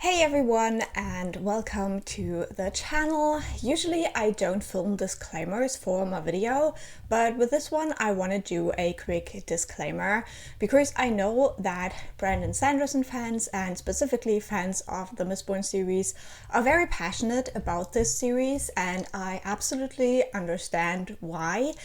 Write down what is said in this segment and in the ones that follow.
Hey everyone, and welcome to the channel. Usually I don't film disclaimers for my video, but with this one I want to do a quick disclaimer because I know that Brandon Sanderson fans and specifically fans of the Mistborn series are very passionate about this series, and I absolutely understand why.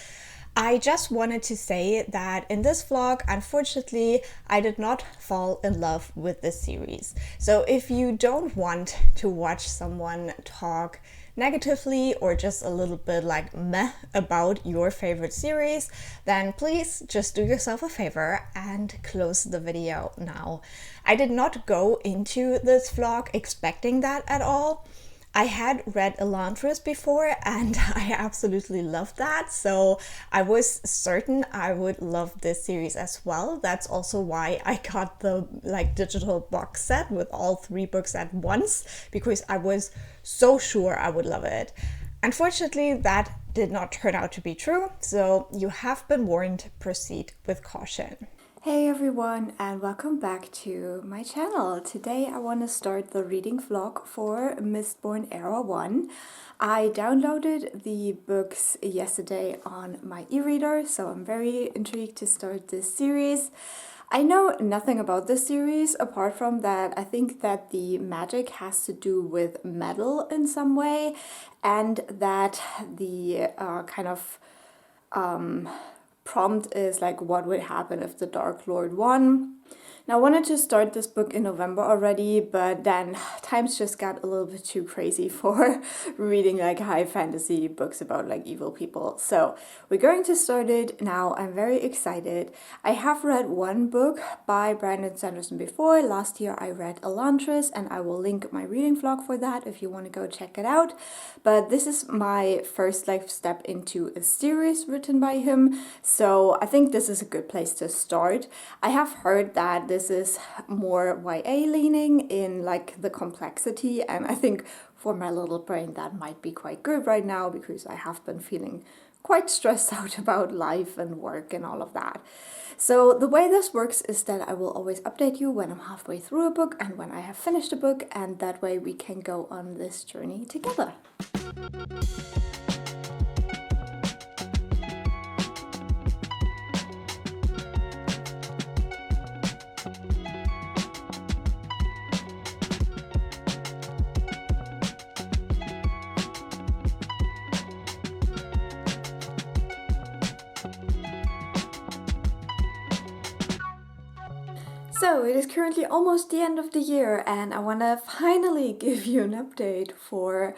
I just wanted to say that in this vlog, unfortunately, I did not fall in love with this series. So if you don't want to watch someone talk negatively or just a little bit like meh about your favorite series, then please just do yourself a favor and close the video now. I did not go into this vlog expecting that at all. I had read Elantris before and I absolutely loved that, so I was certain I would love this series as well. That's also why I got the digital box set with all 3 books at once, because I was so sure I would love it. Unfortunately, that did not turn out to be true, so you have been warned. Proceed with caution. Hey everyone, and welcome back to my channel. Today I want to start the reading vlog for Mistborn Era 1. I downloaded the books yesterday on my e-reader, so I'm very intrigued to start this series. I know nothing about this series apart from that I think that the magic has to do with metal in some way, and that the prompt is like, what would happen if the Dark Lord won? Now, I wanted to start this book in November already, but then times just got a little bit too crazy for reading like high fantasy books about like evil people. So we're going to start it now. I'm very excited. I have read one book by Brandon Sanderson before. Last year I read Elantris, and I will link my reading vlog for that if you want to go check it out. But this is my first step into a series written by him, so I think this is a good place to start. I have heard that this is more YA leaning in like the complexity, and I think for my little brain that might be quite good right now because I have been feeling quite stressed out about life and work and all of that. So the way this works is that I will always update you when I'm halfway through a book and when I have finished a book, and that way we can go on this journey together. So it is currently almost the end of the year, and I want to finally give you an update for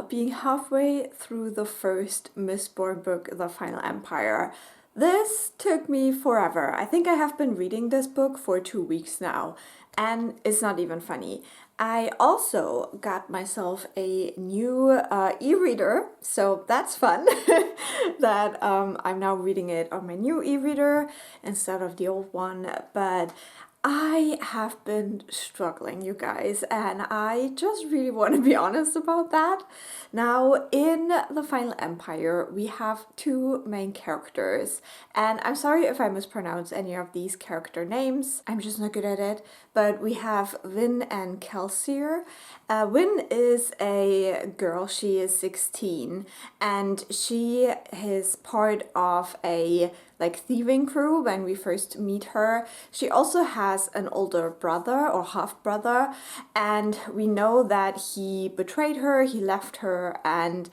being halfway through the first Mistborn book, The Final Empire. This took me forever. I think I have been reading this book for 2 weeks now, and it's not even funny. I also got myself a new e-reader, so that's fun that I'm now reading it on my new e-reader instead of the old one. But I have been struggling, you guys, and I just really want to be honest about that. Now, in The Final Empire, we have 2 main characters, and I'm sorry if I mispronounce any of these character names, I'm just not good at it, but we have Vin and Kelsier. Vin is a girl, she is 16, and she is part of a thieving crew when we first meet her. She also has an older brother or half brother, and we know that he betrayed her, he left her, and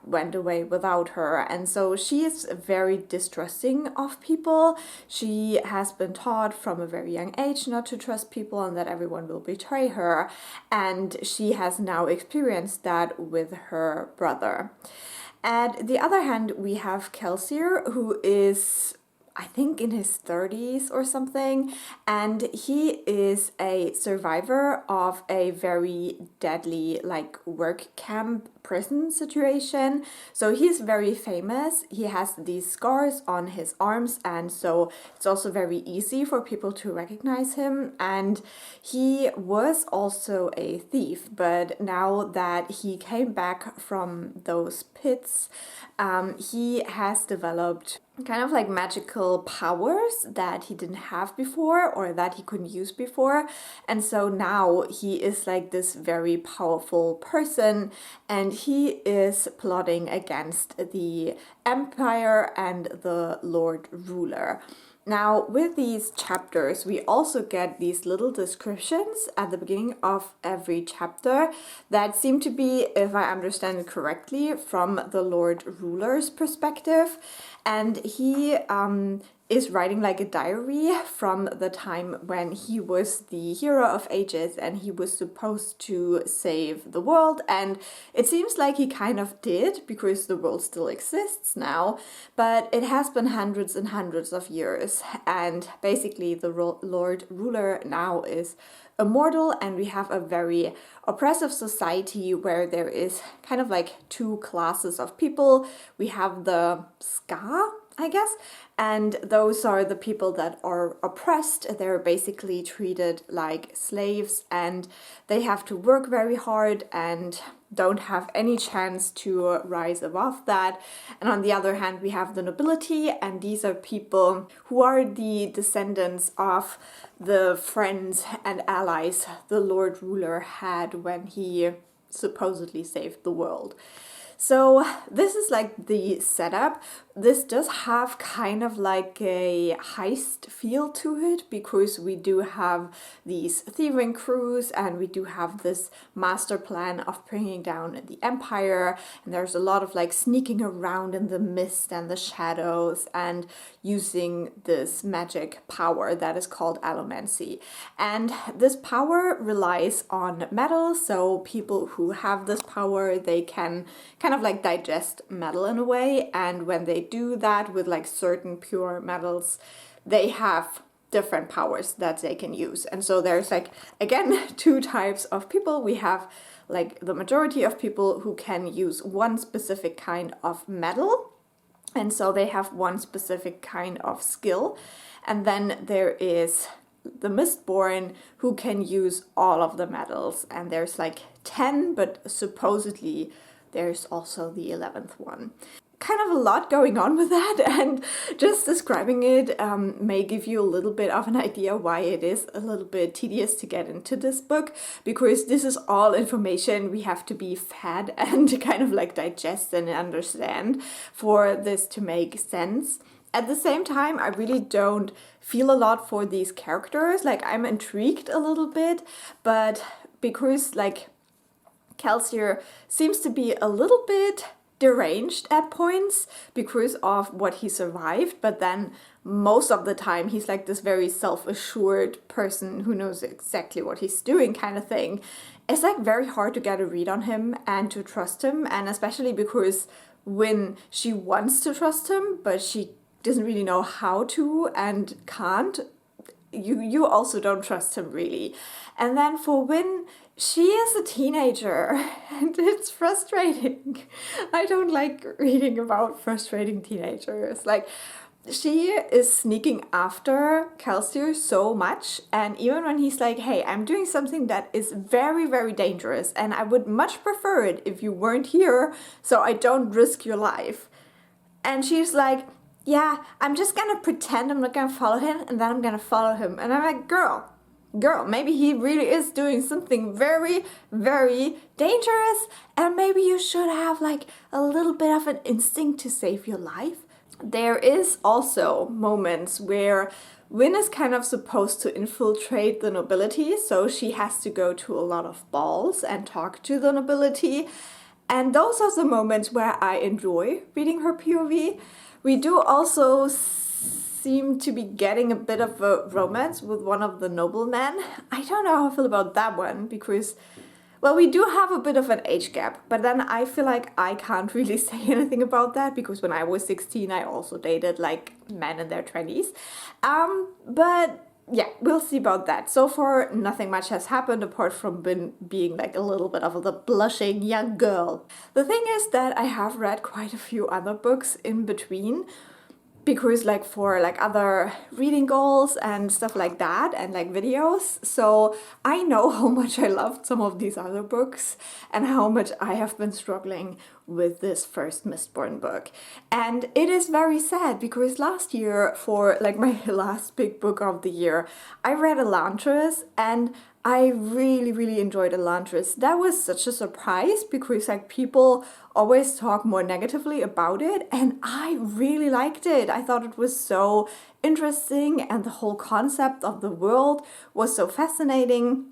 went away without her. And so she is very distrusting of people. She has been taught from a very young age not to trust people and that everyone will betray her, and she has now experienced that with her brother. At the other hand, we have Kelsier, who is, I think, in his 30s or something, and he is a survivor of a very deadly work camp prison situation. So he's very famous. He has these scars on his arms, and so it's also very easy for people to recognize him. And he was also a thief, but now that he came back from those pits, he has developed kind of like magical powers that he didn't have before, or that he couldn't use before. And so now he is like this very powerful person, and he is plotting against the Empire and the Lord Ruler. Now, with these chapters, we also get these little descriptions at the beginning of every chapter that seem to be, if I understand it correctly, from the Lord Ruler's perspective. And he is writing like a diary from the time when he was the hero of ages and he was supposed to save the world. And it seems like he kind of did, because the world still exists now, but it has been hundreds and hundreds of years. And basically the Lord Ruler now is immortal, and we have a very oppressive society where there is kind of like two classes of people. We have the Ska, I guess, and those are the people that are oppressed. They're basically treated like slaves, and they have to work very hard and don't have any chance to rise above that. And on the other hand, we have the nobility, and these are people who are the descendants of the friends and allies the Lord Ruler had when he supposedly saved the world. So this is like the setup. This does have kind of like a heist feel to it, because we do have these thieving crews, and we do have this master plan of bringing down the Empire, and there's a lot of like sneaking around in the mist and the shadows and using this magic power that is called allomancy. And this power relies on metal, so people who have this power, they can kind of like digest metal in a way, and when they do that with like certain pure metals, they have different powers that they can use. And so there's like, again, two types of people. We have like the majority of people who can use one specific kind of metal, and so they have one specific kind of skill. And then there is the Mistborn, who can use all of the metals, and there's like 10, but supposedly there's also the 11th one. Kind of a lot going on with that, and just describing it may give you a little bit of an idea why it is a little bit tedious to get into this book, because this is all information we have to be fed and kind of like digest and understand for this to make sense. At the same time, I really don't feel a lot for these characters. Like, I'm intrigued a little bit, but because like Kelsier seems to be a little bit deranged at points because of what he survived, but then most of the time he's like this very self-assured person who knows exactly what he's doing kind of thing. It's like very hard to get a read on him and to trust him, and especially because when she wants to trust him but she doesn't really know how to and can't, you also don't trust him really. And then for Win, she is a teenager and it's frustrating. I don't like reading about frustrating teenagers. Like, she is sneaking after Kelsier so much, and even when he's like, hey, I'm doing something that is very, very dangerous and I would much prefer it if you weren't here so I don't risk your life. And she's like, yeah, I'm just gonna pretend I'm not gonna follow him, and then I'm gonna follow him. And I'm like, girl, maybe he really is doing something very, very dangerous, and maybe you should have like a little bit of an instinct to save your life. There is also moments where Win is kind of supposed to infiltrate the nobility, so she has to go to a lot of balls and talk to the nobility. And those are the moments where I enjoy reading her POV. We do also seem to be getting a bit of a romance with one of the noblemen. I don't know how I feel about that one because, well, we do have a bit of an age gap, but then I feel like I can't really say anything about that because when I was 16, I also dated like men in their 20s. But yeah, we'll see about that. So far, nothing much has happened apart from being like a little bit of the blushing young girl. The thing is that I have read quite a few other books in between, because like for like other reading goals and stuff like that, and like videos. So I know how much I loved some of these other books and how much I have been struggling with this first Mistborn book. And it is very sad because last year, for like my last big book of the year, I read Elantris, and I really enjoyed Elantris. That was such a surprise because like people always talk more negatively about it, and I really liked it. I thought it was so interesting, and the whole concept of the world was so fascinating.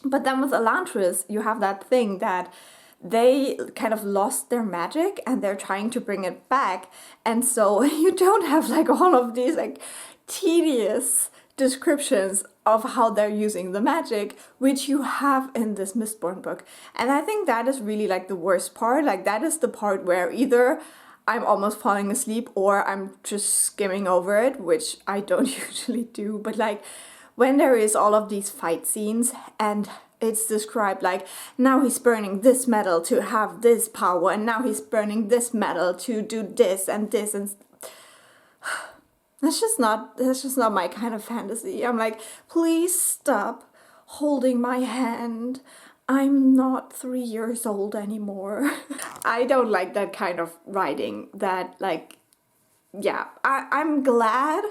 But then with Elantris, you have that thing that they kind of lost their magic and they're trying to bring it back. And so you don't have like all of these like tedious descriptions of how they're using the magic, which you have in this Mistborn book. And I think that is really like the worst part. Like that is the part where either I'm almost falling asleep or I'm just skimming over it, which I don't usually do. But like when there is all of these fight scenes and it's described like, now he's burning this metal to have this power, and now he's burning this metal to do this and this, and that's just not my kind of fantasy. I'm like, please stop holding my hand. I'm not 3 years old anymore. I don't like that kind of writing that like, yeah, I'm glad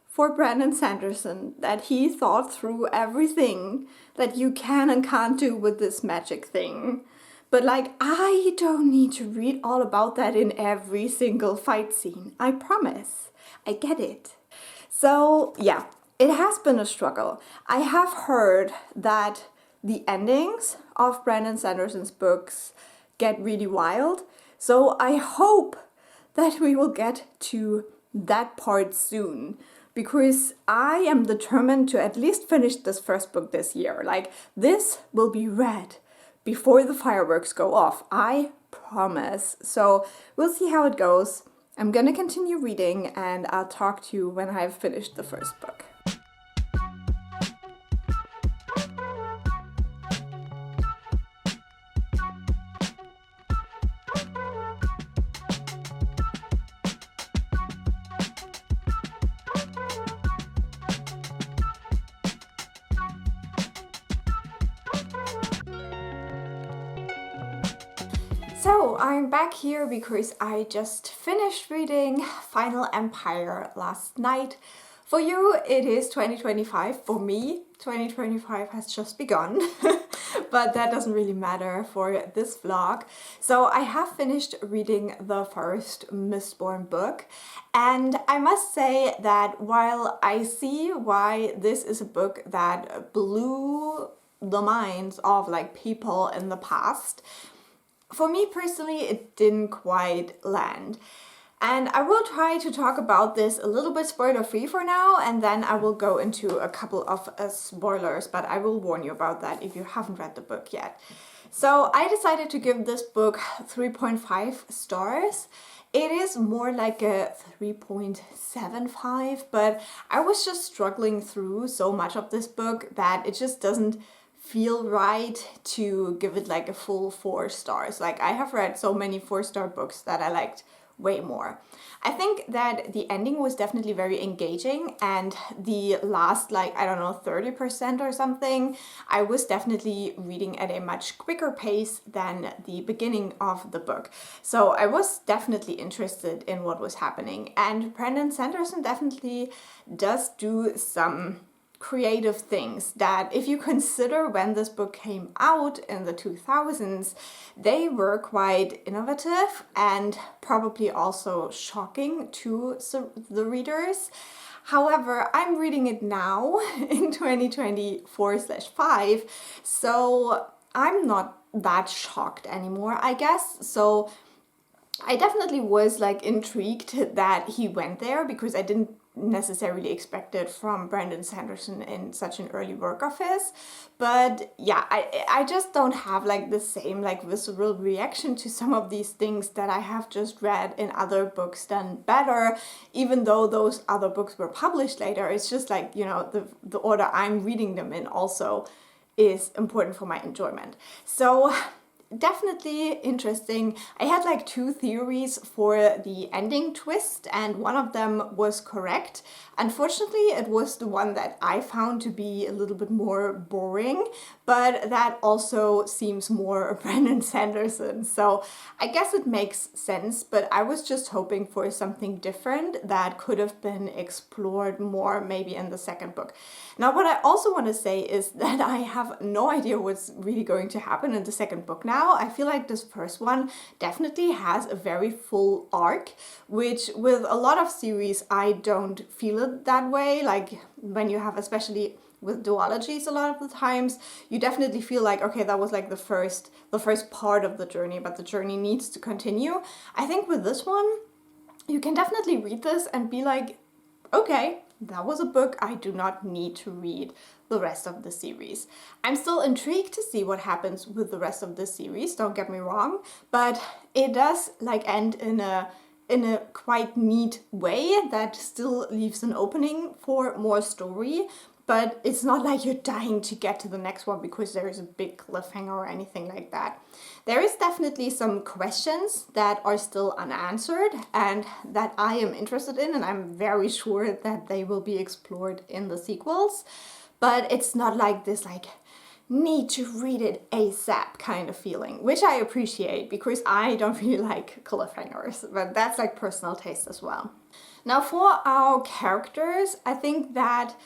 for Brandon Sanderson that he thought through everything that you can and can't do with this magic thing. But like, I don't need to read all about that in every single fight scene. I promise. I get it. So yeah, it has been a struggle. I have heard that the endings of Brandon Sanderson's books get really wild. So I hope that we will get to that part soon, because I am determined to at least finish this first book this year. Like, this will be read before the fireworks go off. I promise. So we'll see how it goes. I'm gonna continue reading, and I'll talk to you when I've finished the first book. So I'm back here because I just finished reading Final Empire last night. For you, it is 2025. For me, 2025 has just begun, but that doesn't really matter for this vlog. So I have finished reading the first Mistborn book, and I must say that while I see why this is a book that blew the minds of like people in the past, for me personally, it didn't quite land. And I will try to talk about this a little bit spoiler free for now, and then I will go into a couple of spoilers, but I will warn you about that if you haven't read the book yet. So I decided to give this book 3.5 stars. It is more like a 3.75, but I was just struggling through so much of this book that it just doesn't feel right to give it like a full 4 stars. Like, I have read so many 4-star books that I liked way more. I think that the ending was definitely very engaging, and the last, like, I don't know, 30% or something, I was definitely reading at a much quicker pace than the beginning of the book. So I was definitely interested in what was happening, and Brandon Sanderson definitely does do some creative things that, if you consider when this book came out in the 2000s, they were quite innovative and probably also shocking to the readers. However, I'm reading it now in 2024/5, so I'm not that shocked anymore, I guess. So I definitely was like intrigued that he went there, because I didn't necessarily expected from Brandon Sanderson in such an early work of his. But yeah, I just don't have like the same like visceral reaction to some of these things that I have just read in other books done better, even though those other books were published later. It's just like, you know, the order I'm reading them in also is important for my enjoyment. So definitely interesting. I had like 2 theories for the ending twist, and one of them was correct. Unfortunately, it was the one that I found to be a little bit more boring, but that also seems more Brandon Sanderson. So I guess it makes sense, but I was just hoping for something different that could have been explored more maybe in the second book. Now, what I also want to say is that I have no idea what's really going to happen in the second book now. I feel like this first one definitely has a very full arc, which with a lot of series, I don't feel it that way. Like when you have, especially with duologies, a lot of the times, you definitely feel like, okay, that was like the first part of the journey, but the journey needs to continue. I think with this one, you can definitely read this and be like, okay, that was a book. I do not need to read the rest of the series. I'm still intrigued to see what happens with the rest of the series, don't get me wrong, but it does like end in a quite neat way that still leaves an opening for more story. But it's not like you're dying to get to the next one because there is a big cliffhanger or anything like that. There is definitely some questions that are still unanswered and that I am interested in, and I'm very sure that they will be explored in the sequels. But it's not like this like need to read it ASAP kind of feeling, which I appreciate because I don't really like cliffhangers, but that's like personal taste as well. Now for our characters, I think that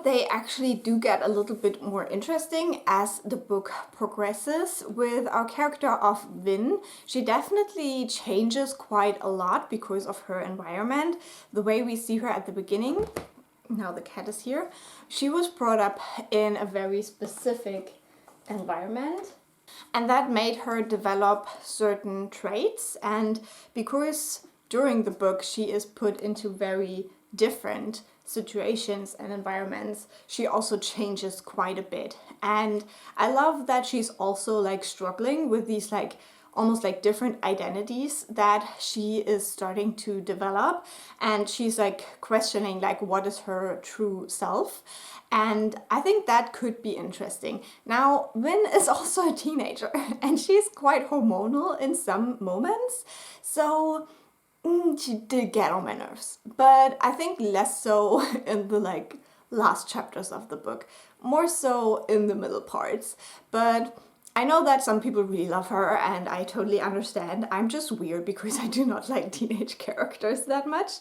they actually do get a little bit more interesting as the book progresses. With our character of Vin, she definitely changes quite a lot because of her environment. The way we see her at the beginning, now the cat is here, she was brought up in a very specific environment, and that made her develop certain traits. And because during the book she is put into very different situations and environments, she also changes quite a bit. And I love that she's also like struggling with these like almost like different identities that she is starting to develop, and she's like questioning like what is her true self. And I think that could be interesting. Now Vin is also a teenager and she's quite hormonal in some moments, so she did get on my nerves, but I think less so in the like last chapters of the book, more so in the middle parts. But I know that some people really love her, and I totally understand. I'm just weird because I do not like teenage characters that much.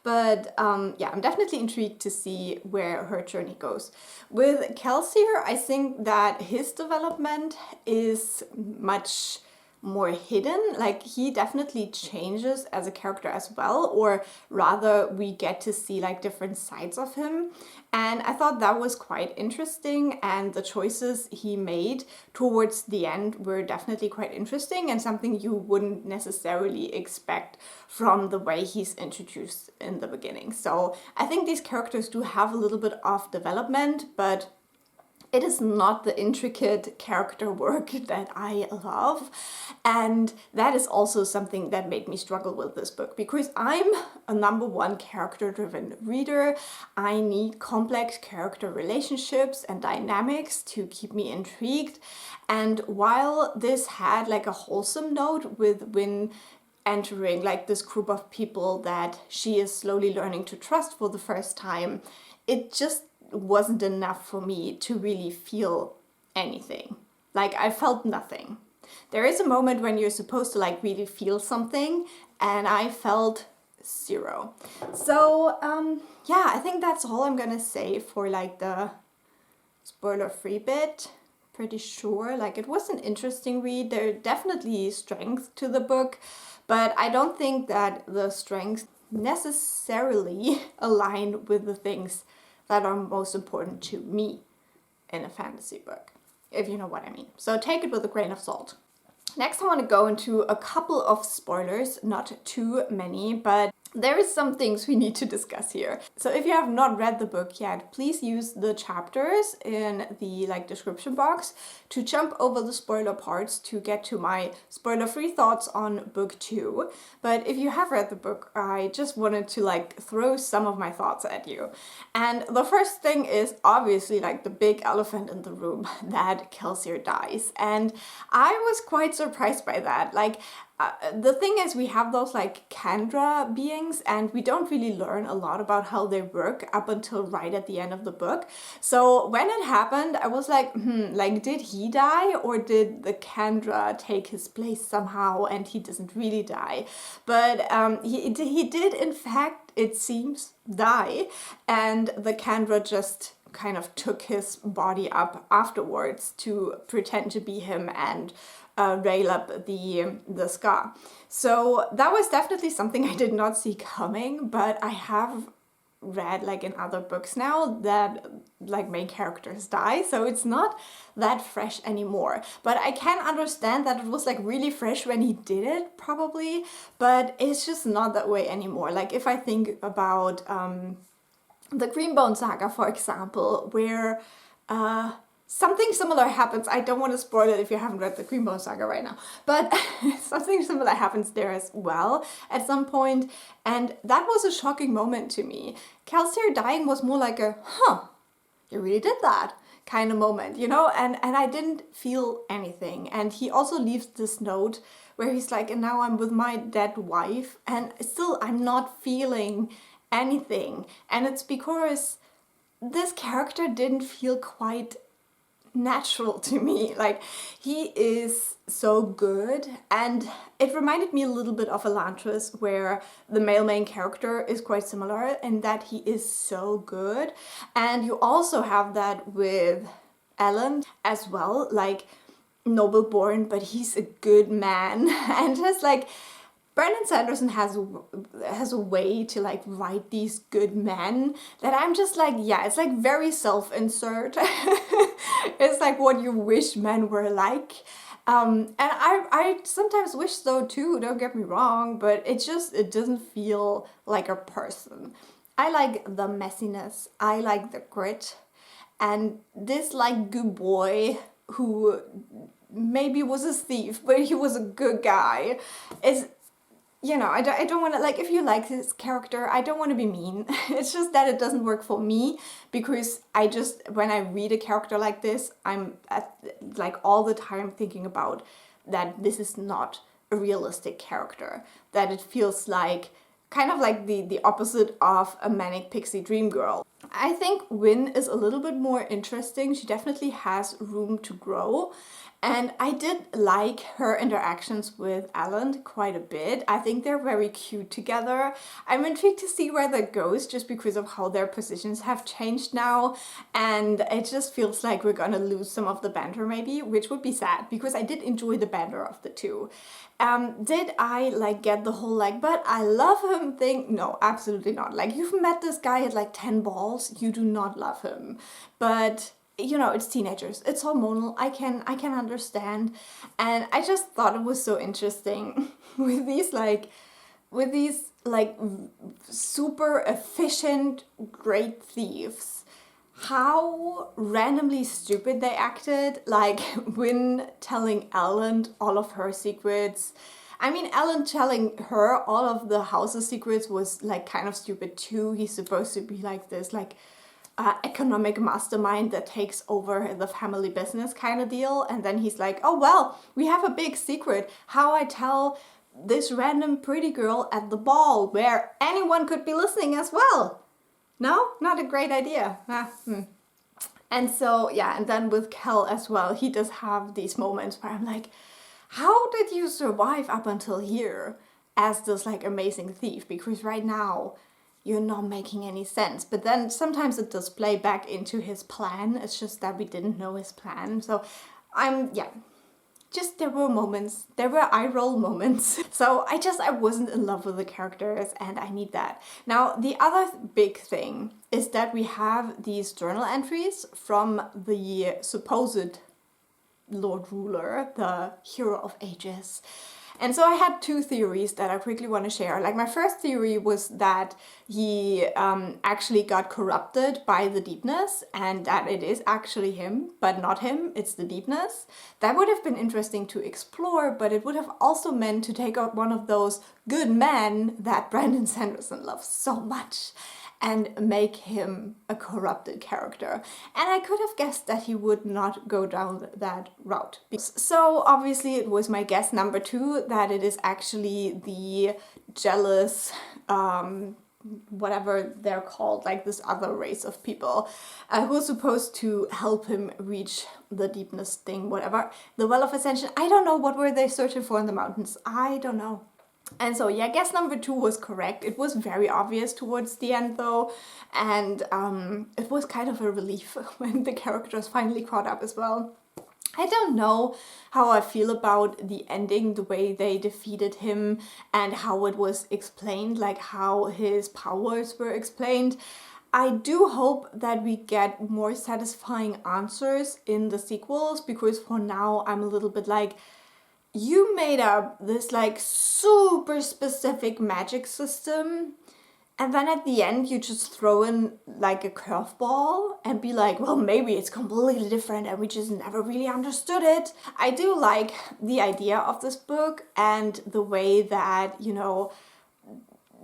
But yeah, I'm definitely intrigued to see where her journey goes. With Kelsier, I think that his development is much more hidden. Like he definitely changes as a character as well, or rather we get to see like different sides of him, and I thought that was quite interesting, and the choices he made towards the end were definitely quite interesting and something you wouldn't necessarily expect from the way he's introduced in the beginning. So I think these characters do have a little bit of development, but it is not the intricate character work that I love. And that is also something that made me struggle with this book, because I'm a #1 character-driven reader. I need complex character relationships and dynamics to keep me intrigued. And while this had like a wholesome note with Win entering like this group of people that she is slowly learning to trust for the first time, it just wasn't enough for me to really feel anything. Like I felt nothing. There is a moment when you're supposed to like really feel something, and I felt 0. So yeah, I think that's all I'm gonna say for like the spoiler-free bit. Pretty sure like it was an interesting read. There are definitely strengths to the book, but I don't think that the strengths necessarily align with the things that are most important to me in a fantasy book, if you know what I mean. So take it with a grain of salt. Next, I want to go into a couple of spoilers, not too many, but there is some things we need to discuss here. So if you have not read the book yet, please use the chapters in the description box to jump over the spoiler parts to get to my spoiler-free thoughts on book 2. But if you have read the book, I just wanted to throw some of my thoughts at you. And the first thing is obviously the big elephant in the room, that Kelsier dies. And I was quite surprised by that. The thing is, we have those Kandra beings, and we don't really learn a lot about how they work up until right at the end of the book. So when it happened, I was did he die, or did the Kandra take his place somehow and he doesn't really die? But he did, in fact, it seems, die, and the Kandra just kind of took his body up afterwards to pretend to be him and rail up the scar. So that was definitely something I did not see coming, but I have read in other books now that main characters die, so it's not that fresh anymore. But I can understand that it was really fresh when he did it, probably, but it's just not that way anymore. If I think about the Greenbone Saga, for example, where something similar happens. I don't want to spoil it if you haven't read the Greenbone Saga right now, but something similar happens there as well at some point, and that was a shocking moment to me. Kelsier dying was more like a, you really did that kind of moment, and I didn't feel anything. And he also leaves this note where he's and now I'm with my dead wife, and still I'm not feeling anything. And it's because this character didn't feel quite natural to me. He is so good, and it reminded me a little bit of Elantris, where the male main character is quite similar in that he is so good. And you also have that with Ellen as well, noble born, but he's a good man. And just Brandon Sanderson has a way to write these good men that I'm just it's very self-insert. It's what you wish men were like. And I sometimes wish so too, don't get me wrong, but it doesn't feel like a person. I like the messiness, I like the grit, and this good boy who maybe was a thief, but he was a good guy, is, I don't want to, if you like this character, I don't want to be mean. It's just that it doesn't work for me, because when I read a character like this, I'm all the time thinking about that this is not a realistic character, that it feels kind of the opposite of a manic pixie dream girl. I think Wynne is a little bit more interesting. She definitely has room to grow. And I did like her interactions with Alan quite a bit. I think they're very cute together. I'm intrigued to see where that goes, just because of how their positions have changed now. And it just feels like we're gonna lose some of the banter maybe, which would be sad, because I did enjoy the banter of the two. Did I get the whole but I love him thing? No, absolutely not. You've met this guy at 10 balls, you do not love him. But it's teenagers, it's hormonal, I can understand. And I just thought it was so interesting with these super efficient great thieves, how randomly stupid they acted. When telling Ellen all of her secrets, I mean, Ellen telling her all of the house's secrets was kind of stupid too. He's supposed to be this economic mastermind that takes over the family business kind of deal, and then he's oh well, we have a big secret, how I tell this random pretty girl at the ball where anyone could be listening as well. No, not a great idea. And so yeah, and then with Kel as well, he does have these moments where I'm how did you survive up until here as this amazing thief, because right now you're not making any sense. But then sometimes it does play back into his plan. It's just that we didn't know his plan. So there were moments, there were eye roll moments. So I wasn't in love with the characters, and I need that. Now, the other big thing is that we have these journal entries from the supposed Lord Ruler, the hero of ages. And so I had two theories that I quickly want to share. Like, my first theory was that he actually got corrupted by the deepness, and that it is actually him, but not him, it's the deepness. That would have been interesting to explore, but it would have also meant to take out one of those good men that Brandon Sanderson loves so much and make him a corrupted character. And I could have guessed that he would not go down that route. So obviously it was my guess number 2 that it is actually the jealous, whatever they're called, like this other race of people who are supposed to help him reach the deepness thing, whatever. The Well of Ascension, I don't know, what were they searching for in the mountains? I don't know. And so, yeah, guess number 2 was correct. It was very obvious towards the end, though, and it was kind of a relief when the characters finally caught up as well. I don't know how I feel about the ending, the way they defeated him, and how it was explained, like how his powers were explained. I do hope that we get more satisfying answers in the sequels, because for now I'm a little bit like, you made up this like super specific magic system, and then at the end you just throw in like a curveball and be like, well, maybe it's completely different and we just never really understood it. I do like the idea of this book and the way that, you know,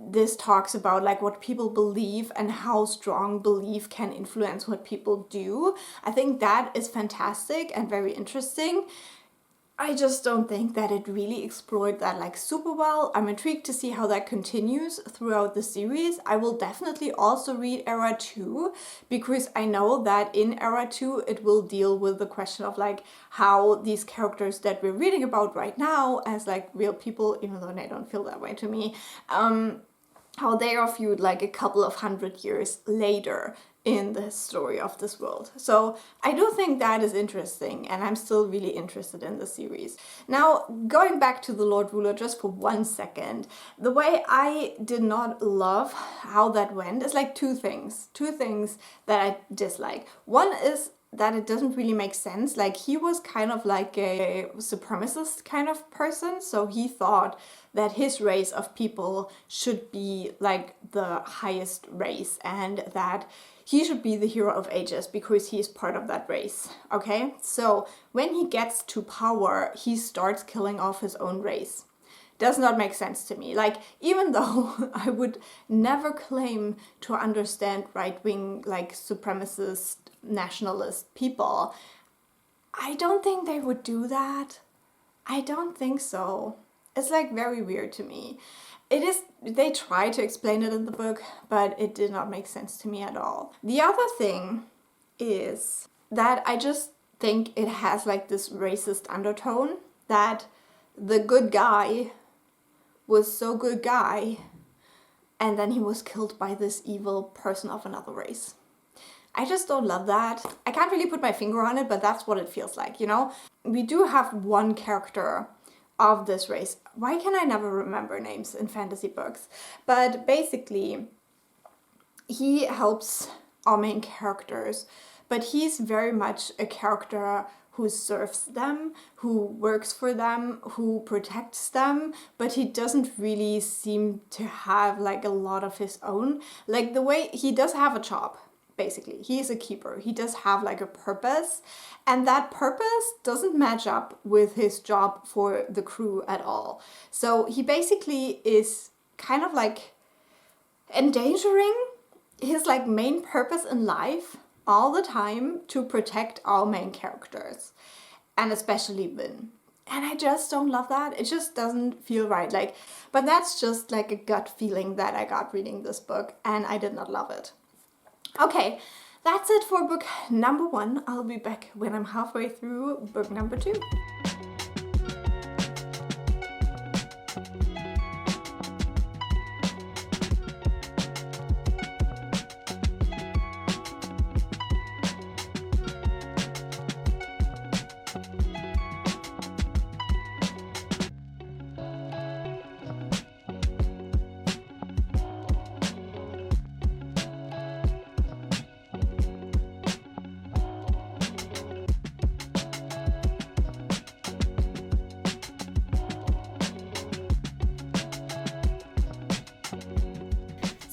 this talks about like what people believe and how strong belief can influence what people do. I think that is fantastic and very interesting. I just don't think that it really explored that like super well. I'm intrigued to see how that continues throughout the series. I will definitely also read Era 2, because I know that in Era 2 it will deal with the question of like how these characters that we're reading about right now as like real people, even though they don't feel that way to me, how they are viewed like a couple of 100 years later in the story of this world. So I do think that is interesting, and I'm still really interested in the series. Now, going back to the Lord Ruler just for 1 second, the way I did not love how that went is like two things that I dislike. One is that it doesn't really make sense. Like, he was kind of like a supremacist kind of person, so he thought that his race of people should be like the highest race and that he should be the hero of ages because he's part of that race, okay? So when he gets to power, he starts killing off his own race. Does not make sense to me. Like, even though I would never claim to understand right-wing, like, supremacist, nationalist people, I don't think they would do that. I don't think so. It's like very weird to me. It is, they try to explain it in the book, but it did not make sense to me at all. The other thing is that I just think it has like this racist undertone, that the good guy was so good guy and then he was killed by this evil person of another race. I just don't love that. I can't really put my finger on it, but that's what it feels like, you know? We do have one character of this race. Why can I never remember names in fantasy books? But basically, he helps our main characters, but he's very much a character who serves them, who works for them, who protects them, but he doesn't really seem to have like a lot of his own. Like, the way he does have a job, basically. He's a keeper. He does have like a purpose, and that purpose doesn't match up with his job for the crew at all. So he basically is kind of like endangering his like main purpose in life all the time to protect our main characters, and especially Vin. And I just don't love that. It just doesn't feel right. Like, but that's just like a gut feeling that I got reading this book, and I did not love it. Okay, that's it for book number 1. I'll be back when I'm halfway through book number 2.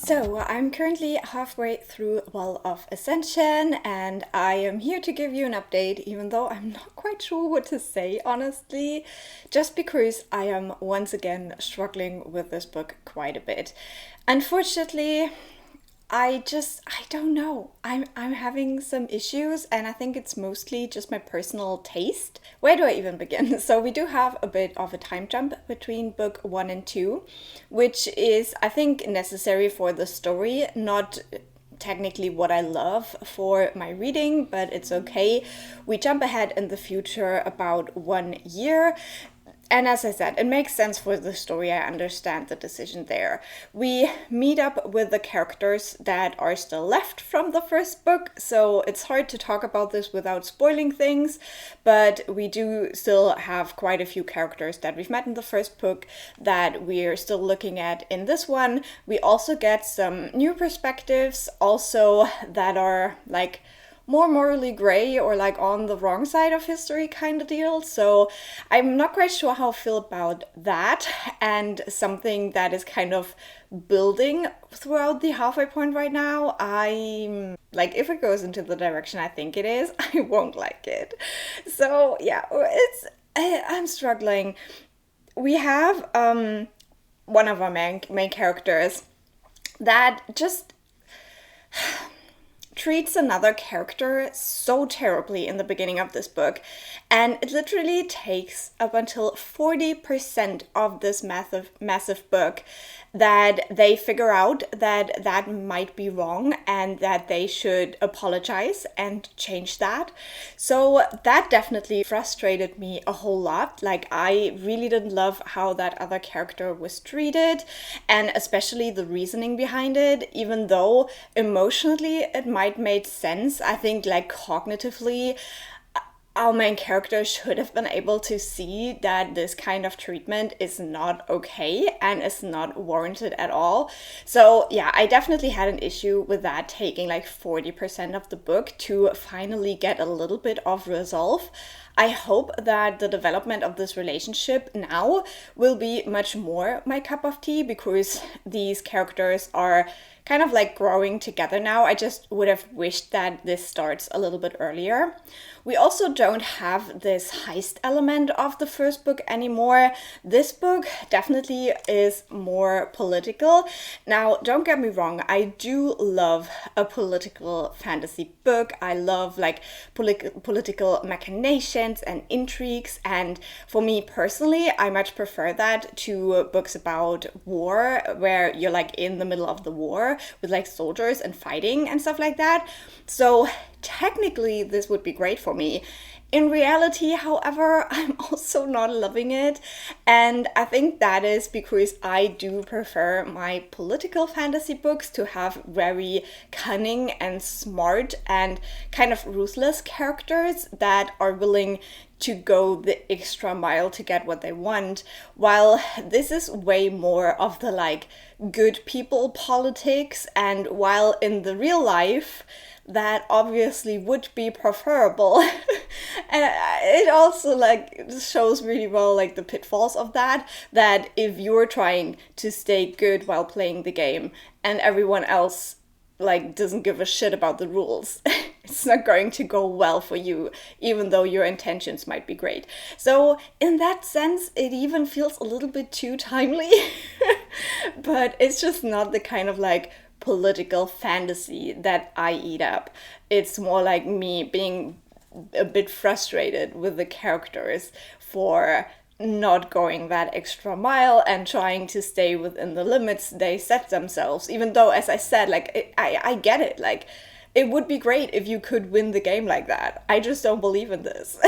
So, I'm currently halfway through Well of Ascension, and I am here to give you an update, even though I'm not quite sure what to say, honestly, just because I am once again struggling with this book quite a bit. Unfortunately, I don't know. I'm having some issues, and I think it's mostly just my personal taste. Where do I even begin? So we do have a bit of a time jump between book 1 and 2, which is, I think, necessary for the story, not technically what I love for my reading, but it's okay. We jump ahead in the future about 1 year. And as I said, it makes sense for the story. I understand the decision there. We meet up with the characters that are still left from the first book, so it's hard to talk about this without spoiling things, but we do still have quite a few characters that we've met in the first book that we're still looking at in this one. We also get some new perspectives, also that are like more morally gray or like on the wrong side of history kind of deal. So I'm not quite sure how I feel about that, and something that is kind of building throughout the halfway point right now. I'm like, if it goes into the direction I think it is, I won't like it. So yeah, I'm struggling. We have one of our main characters that just treats another character so terribly in the beginning of this book, and it literally takes up until 40% of this massive book that they figure out that that might be wrong and that they should apologize and change that. So that definitely frustrated me a whole lot. Like, I really didn't love how that other character was treated, and especially the reasoning behind it, even though emotionally it might make sense. I think like cognitively our main character should have been able to see that this kind of treatment is not okay and is not warranted at all. So yeah, I definitely had an issue with that taking like 40% of the book to finally get a little bit of resolve. I hope that the development of this relationship now will be much more my cup of tea, because these characters are kind of like growing together now. I just would have wished that this starts a little bit earlier. We also don't have this heist element of the first book anymore. This book definitely is more political. Now, don't get me wrong, I do love a political fantasy book. I love like political machinations and intrigues, and for me personally, I much prefer that to books about war, where you're like in the middle of the war with like soldiers and fighting and stuff like that. So technically this would be great for me. In reality, however, I'm also not loving it, and I think that is because I do prefer my political fantasy books to have very cunning and smart and kind of ruthless characters that are willing to go the extra mile to get what they want, while this is way more of the like good people politics, and while in the real life that obviously would be preferable. And it also like shows really well like the pitfalls of that if you're trying to stay good while playing the game and everyone else like doesn't give a shit about the rules, it's not going to go well for you, even though your intentions might be great. So in that sense, it even feels a little bit too timely. But it's just not the kind of like political fantasy that I eat up. It's more like me being a bit frustrated with the characters for not going that extra mile and trying to stay within the limits they set themselves, even though, as I said, like I get it, like it would be great if you could win the game like that. I just don't believe in this.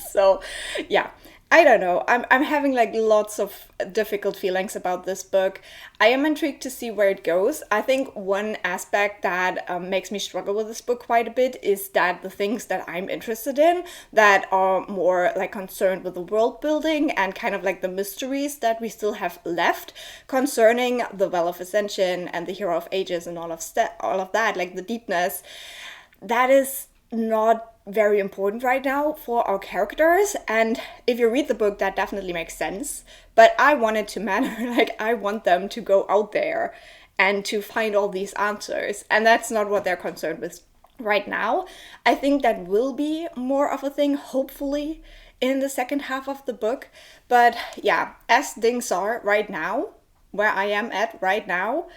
So yeah, I don't know. I'm having like lots of difficult feelings about this book. I am intrigued to see where it goes. I think one aspect that makes me struggle with this book quite a bit is that the things that I'm interested in that are more like concerned with the world building and kind of like the mysteries that we still have left concerning the Well of Ascension and the Hero of Ages and all of that, like the deepness, that is not very important right now for our characters. And if you read the book, that definitely makes sense, but I want it to matter. Like, I want them to go out there and to find all these answers. And that's not what they're concerned with right now. I think that will be more of a thing, hopefully, in the second half of the book. But yeah, as things are right now, where I am at right now,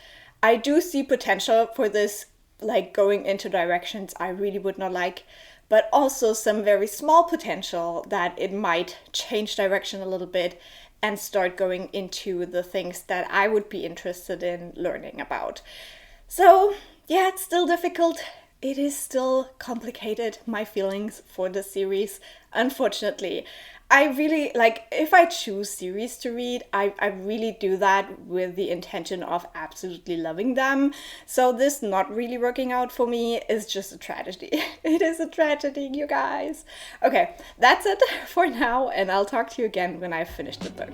I do see potential for this, like, going into directions I really would not like, but also some very small potential that it might change direction a little bit and start going into the things that I would be interested in learning about. So yeah, it's still difficult. It is still complicated, my feelings for the series, unfortunately. I really, like, if I choose series to read, I really do that with the intention of absolutely loving them. So this not really working out for me is just a tragedy. It is a tragedy, you guys. Okay, that's it for now, and I'll talk to you again when I've finished the book.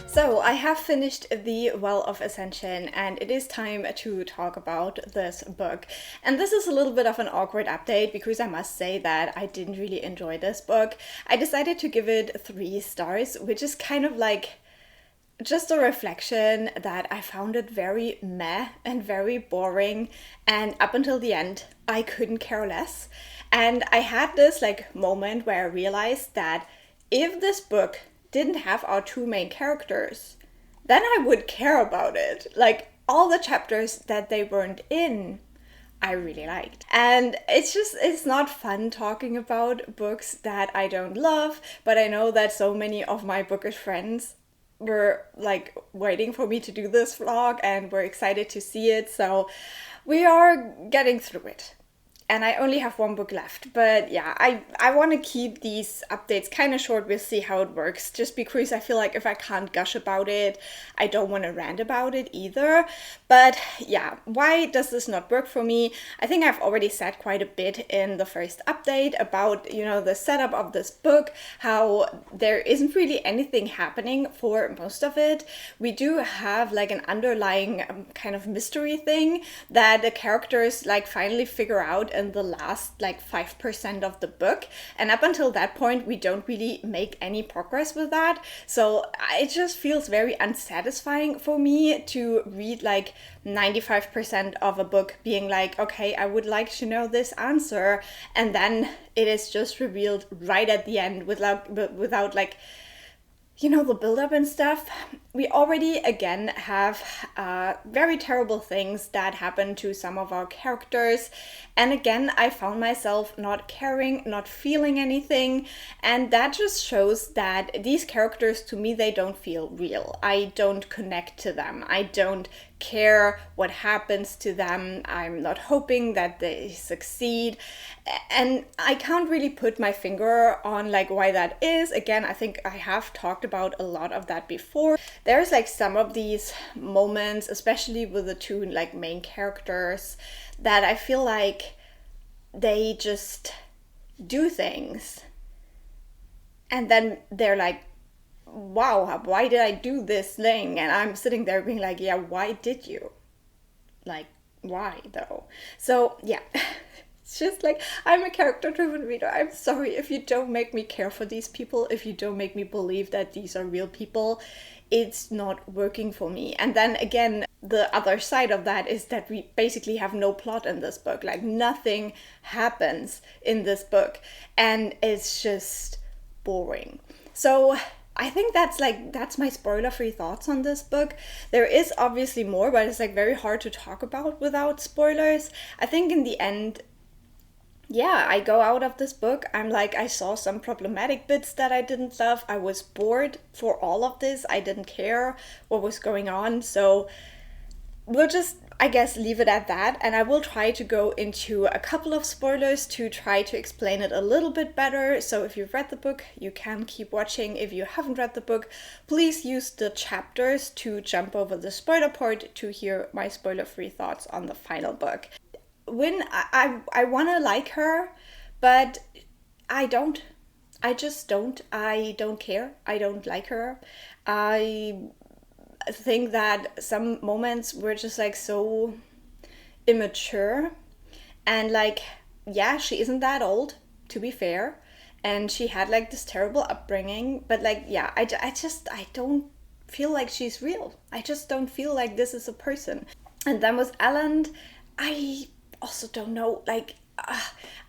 So I have finished The Well of Ascension, and it is time to talk about this book. And this is a little bit of an awkward update because I must say that I didn't really enjoy this book. I decided to give it 3 stars, which is kind of like just a reflection that I found it very meh and very boring, and up until the end I couldn't care less. And I had this like moment where I realized that if this book didn't have our 2 main characters, then I would care about it. Like, all the chapters that they weren't in, I really liked. And it's not fun talking about books that I don't love, but I know that so many of my bookish friends were like waiting for me to do this vlog and were excited to see it, so we are getting through it. And I only have 1 book left. But yeah, I want to keep these updates kind of short. We'll see how it works. Just because I feel like if I can't gush about it, I don't want to rant about it either. But yeah, why does this not work for me? I think I've already said quite a bit in the first update about, you know, the setup of this book, how there isn't really anything happening for most of it. We do have like an underlying kind of mystery thing that the characters like finally figure out in the last like 5% of the book, and up until that point we don't really make any progress with that. So it just feels very unsatisfying for me to read like 95% of a book being like, okay, I would like to know this answer, and then it is just revealed right at the end without like, you know, the build-up and stuff. We already, again, have very terrible things that happen to some of our characters. And again, I found myself not caring, not feeling anything. And that just shows that these characters, to me, they don't feel real. I don't connect to them. I don't care what happens to them. I'm not hoping that they succeed. And I can't really put my finger on like why that is. Again, I think I have talked about a lot of that before. There's like some of these moments, especially with the 2 like main characters, that I feel like they just do things and then they're like, wow, why did I do this thing? And I'm sitting there being like, yeah, why did you? Like, why though? So yeah. It's just like, I'm a character-driven reader. I'm sorry if you don't make me care for these people, if you don't make me believe that these are real people, it's not working for me. And then again, the other side of that is that we basically have no plot in this book. Like, nothing happens in this book, and it's just boring. So I think that's my spoiler-free thoughts on this book. There is obviously more, but it's like very hard to talk about without spoilers. I think in the end, yeah, I go out of this book, I'm like, I saw some problematic bits that I didn't love. I was bored for all of this. I didn't care what was going on. So we'll just, I guess, leave it at that. And I will try to go into a couple of spoilers to try to explain it a little bit better. So if you've read the book, you can keep watching. If you haven't read the book, please use the chapters to jump over the spoiler part to hear my spoiler-free thoughts on the final book. When I want to like her, but I don't. I just don't. I don't care. I don't like her. I think that some moments were just like so immature, and like, yeah, she isn't that old, to be fair, and she had like this terrible upbringing. But like, yeah, I don't feel like she's real. I just don't feel like this is a person. And then with Alan, I also don't know, like,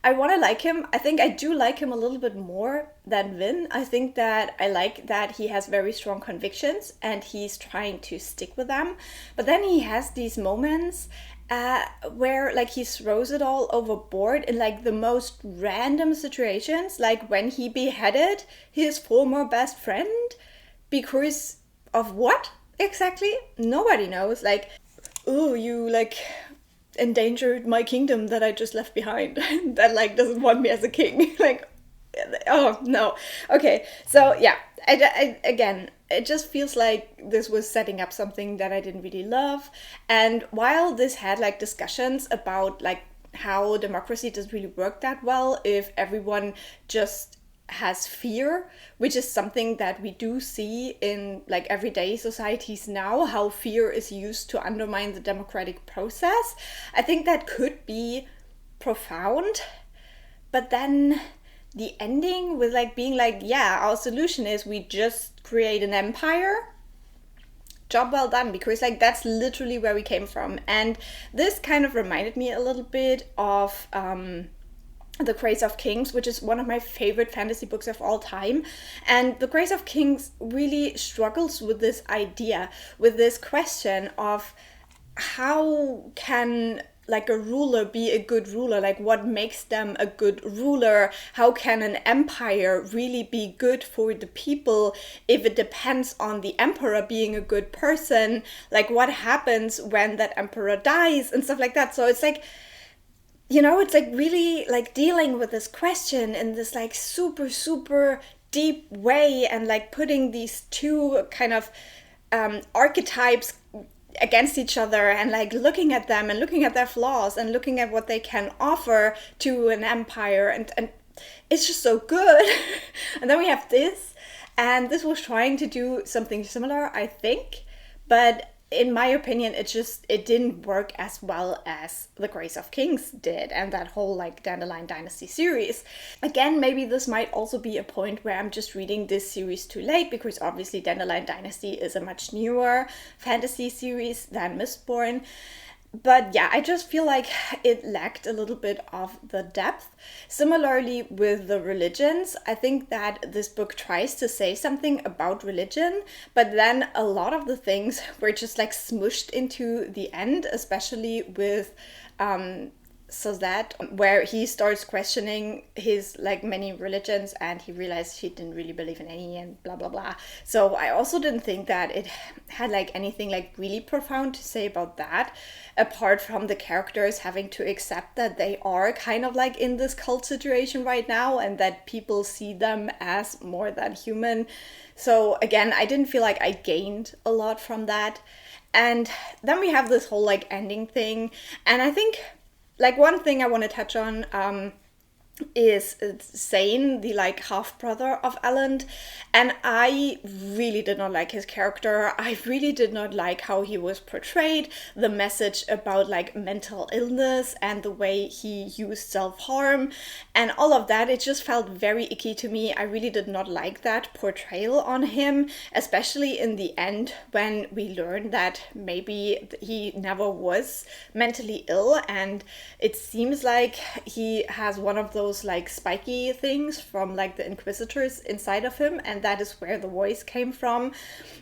I want to like him. I think I do like him a little bit more than Vin. I think that I like that he has very strong convictions and he's trying to stick with them. But then he has these moments where like he throws it all overboard in like the most random situations, like when he beheaded his former best friend because of what exactly? Nobody knows. Like, oh, you like endangered my kingdom that I just left behind that like doesn't want me as a king. Like, oh no. Okay, so yeah, again, it just feels like this was setting up something that I didn't really love. And while this had like discussions about like how democracy doesn't really work that well if everyone just has fear, which is something that we do see in like everyday societies now, how fear is used to undermine the democratic process. I think that could be profound. But then the ending with like being like, yeah, our solution is we just create an empire. Job well done, because like that's literally where we came from. And this kind of reminded me a little bit of The Grace of Kings, which is one of my favorite fantasy books of all time. And The Grace of Kings really struggles with this idea, with this question of how can like a ruler be a good ruler? Like, what makes them a good ruler? How can an empire really be good for the people if it depends on the emperor being a good person? Like, what happens when that emperor dies and stuff like that? So it's like, you know, it's like really like dealing with this question in this like super, super deep way, and like putting these two kind of archetypes against each other, and like looking at them and looking at their flaws and looking at what they can offer to an empire. And it's just so good. And then we have this, and this was trying to do something similar, I think. But in my opinion, it didn't work as well as The Grace of Kings did, and that whole like Dandelion Dynasty series. Again, maybe this might also be a point where I'm just reading this series too late, because obviously Dandelion Dynasty is a much newer fantasy series than Mistborn. But yeah, I just feel like it lacked a little bit of the depth. Similarly with the religions, I think that this book tries to say something about religion, but then a lot of the things were just like smushed into the end, especially with so that where he starts questioning his like many religions, and he realized he didn't really believe in any, and blah blah blah. So I also didn't think that it had like anything like really profound to say about that, apart from the characters having to accept that they are kind of like in this cult situation right now, and that people see them as more than human. So again, I didn't feel like I gained a lot from that. And then we have this whole like ending thing, and I think like one thing I want to touch on is Zane, the like half brother of Alan, and I really did not like his character. I really did not like how he was portrayed, the message about like mental illness and the way he used self-harm and all of that. It just felt very icky to me. I really did not like that portrayal on him, especially in the end when we learned that maybe he never was mentally ill, and it seems like he has one of those like spiky things from like the Inquisitors inside of him, and that is where the voice came from.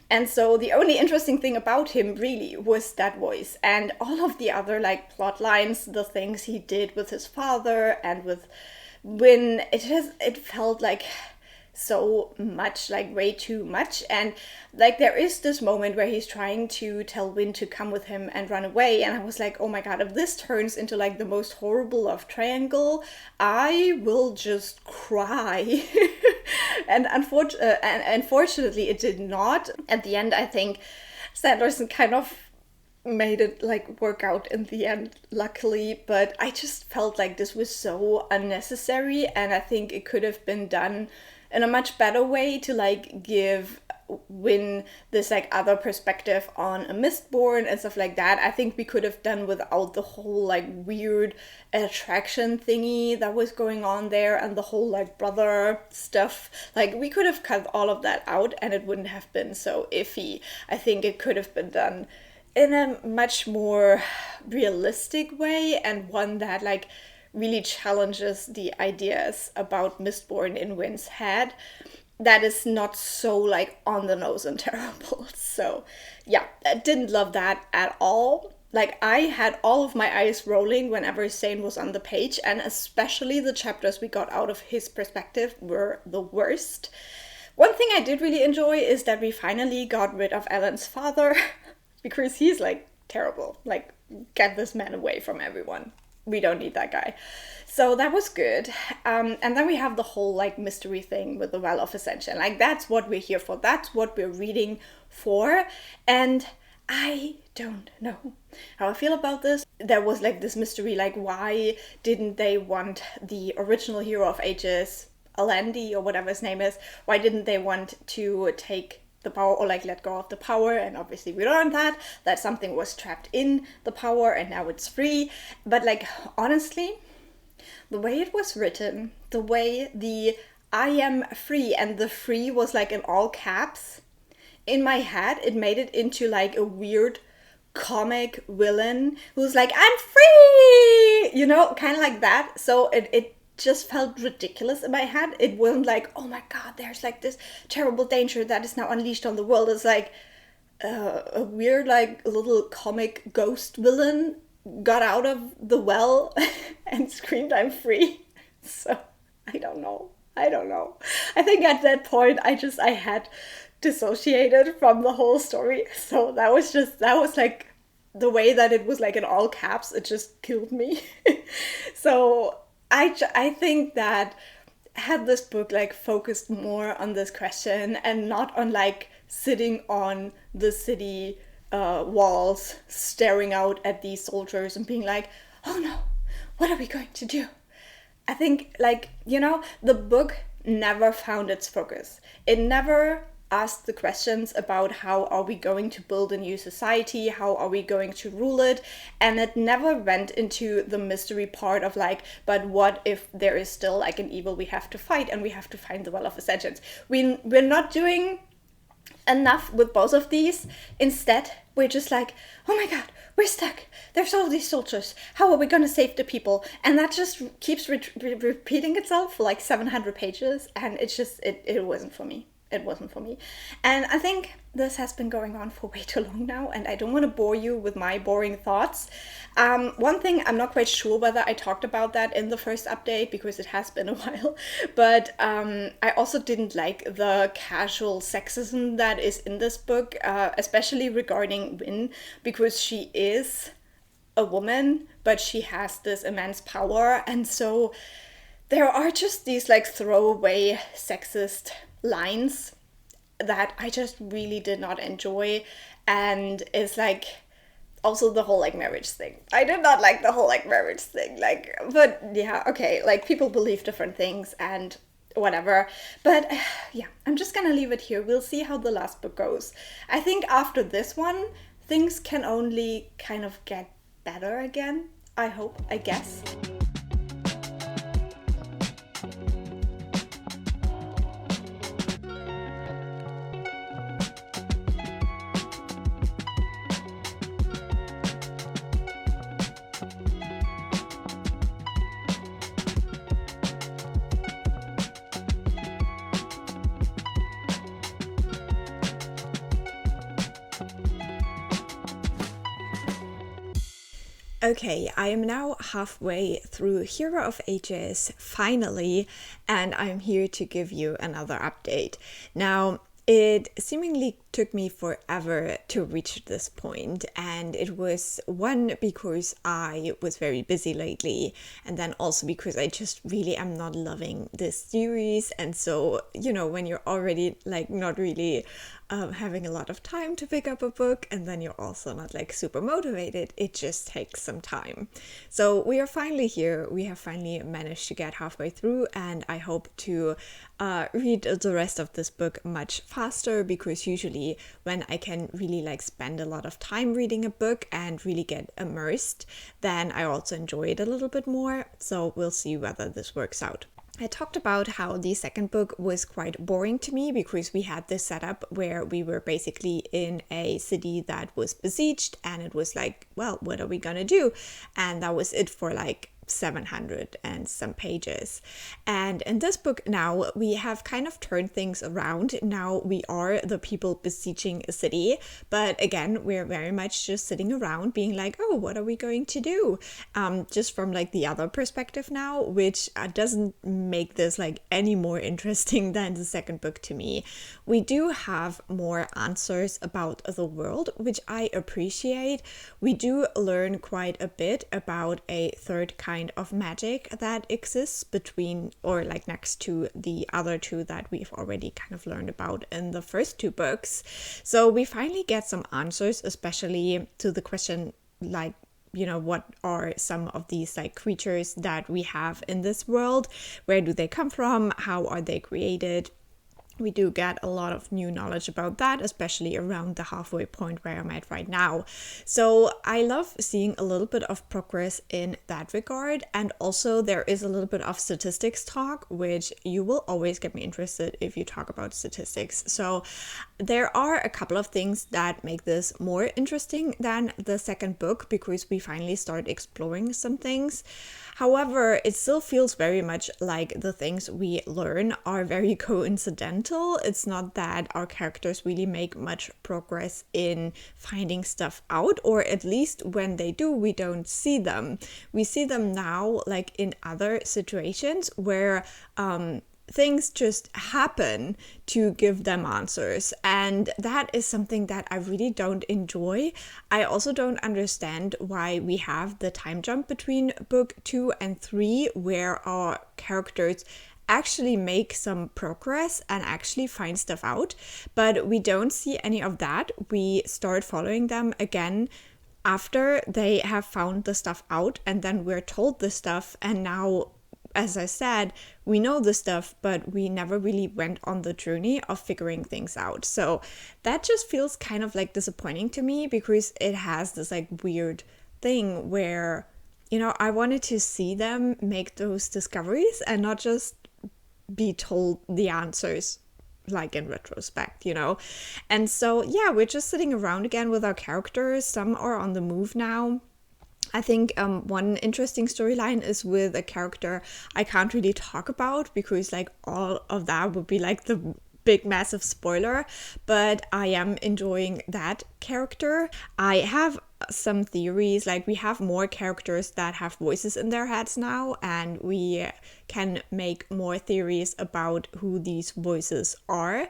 And so the only interesting thing about him really was that voice, and all of the other like plot lines, the things he did with his father and with Win, it felt like so much, like way too much. And like there is this moment where he's trying to tell Win to come with him and run away, and I was like, oh my god, if this turns into like the most horrible love triangle, I will just cry. And unfortunately it did not. At the end, I think Sanderson kind of made it like work out in the end, luckily, but I just felt like this was so unnecessary, and I think it could have been done in a much better way to like give win this like other perspective on a Mistborn and stuff like that. I think we could have done without the whole like weird attraction thingy that was going on there and the whole like brother stuff. Like we could have cut all of that out and it wouldn't have been so iffy. I think it could have been done in a much more realistic way, and one that like really challenges the ideas about Mistborn in Wynn's head, that is not so like on the nose and terrible. So yeah, I didn't love that at all. Like I had all of my eyes rolling whenever Zane was on the page, and especially the chapters we got out of his perspective were the worst. One thing I did really enjoy is that we finally got rid of Ellen's father because he's like terrible. Like, get this man away from everyone. We don't need that guy. So that was good. And then we have the whole like mystery thing with the Well of Ascension. Like that's what we're here for. That's what we're reading for. And I don't know how I feel about this. There was like this mystery, like why didn't they want the original hero of ages, Alandi or whatever his name is, why didn't they want to take the power or like let go of the power? And obviously we learned that something was trapped in the power and now it's free. But like honestly, the way it was written, the way the I am free and the free was like in all caps, in my head it made it into like a weird comic villain who's like, I'm free, you know, kind of like that. So it just felt ridiculous in my head. It wasn't like, oh my god, there's like this terrible danger that is now unleashed on the world. It's like a weird like little comic ghost villain got out of the well and screamed, I'm free. So I don't know. I think at that point I had dissociated from the whole story. So that was like the way that it was like in all caps, it just killed me. So I think that had this book like focused more on this question and not on like sitting on the city walls staring out at these soldiers and being like, oh no, what are we going to do? I think like, you know, the book never found its focus. It never asked the questions about how are we going to build a new society, how are we going to rule it, and it never went into the mystery part of like, but what if there is still like an evil we have to fight and we have to find the Well of Ascension. We're not doing enough with both of these. Instead, we're just like, oh my god, we're stuck. There's all these soldiers. How are we going to save the people? And that just keeps repeating itself for like 700 pages, and it's just, it wasn't for me. It wasn't for me. And I think this has been going on for way too long now, and I don't want to bore you with my boring thoughts. One thing, I'm not quite sure whether I talked about that in the first update because it has been a while, but I also didn't like the casual sexism that is in this book, especially regarding Wynn, because she is a woman, but she has this immense power, and so there are just these like throwaway sexist lines that I just really did not enjoy. And it's like also the whole like marriage thing. I did not like the whole like marriage thing, like, but yeah, okay, like people believe different things and whatever, but yeah, I'm just gonna leave it here. We'll see how the last book goes. I think after this one things can only kind of get better again, I hope, I guess. Okay, I am now halfway through Hero of Ages, finally, and I'm here to give you another update. Now, it seemingly took me forever to reach this point, and it was one because I was very busy lately, and then also because I just really am not loving this series. And so, you know, when you're already like not really having a lot of time to pick up a book, and then you're also not like super motivated, it just takes some time. So we are finally here. We have finally managed to get halfway through, and I hope to read the rest of this book much faster, because usually when I can really like spend a lot of time reading a book and really get immersed, then I also enjoy it a little bit more. So we'll see whether this works out. I talked about how the second book was quite boring to me because we had this setup where we were basically in a city that was besieged, and it was like, well, what are we gonna do? And that was it for like 700 and some pages. And in this book now, we have kind of turned things around. Now we are the people besieging a city, but again, we're very much just sitting around being like, oh, what are we going to do? Just from like the other perspective now, which doesn't make this like any more interesting than the second book to me. We do have more answers about the world, which I appreciate. We do learn quite a bit about a third kind of magic that exists between, or like next to, the other two that we've already kind of learned about in the first two books. So we finally get some answers, especially to the question like, you know, what are some of these like creatures that we have in this world? Where do they come from? How are they created? We do get a lot of new knowledge about that, especially around the halfway point where I'm at right now. So I love seeing a little bit of progress in that regard. And also there is a little bit of statistics talk, which you will always get me interested if you talk about statistics. So there are a couple of things that make this more interesting than the second book, because we finally start exploring some things. However, it still feels very much like the things we learn are very coincidental. It's not that our characters really make much progress in finding stuff out, or at least when they do, we don't see them. We see them now like in other situations where things just happen to give them answers, and that is something that I really don't enjoy. I also don't understand why we have the time jump between book 2 and 3, where our characters actually make some progress and actually find stuff out, but we don't see any of that. We start following them again after they have found the stuff out, and then we're told the stuff, and now, as I said, we know the stuff, but we never really went on the journey of figuring things out. So that just feels kind of like disappointing to me, because it has this like weird thing where, you know, I wanted to see them make those discoveries and not just be told the answers like in retrospect, you know. And so yeah, we're just sitting around again with our characters. Some are on the move now. I think one interesting storyline is with a character I can't really talk about, because like all of that would be like the big massive spoiler, but I am enjoying that character. I have some theories, like we have more characters that have voices in their heads now, and we can make more theories about who these voices are.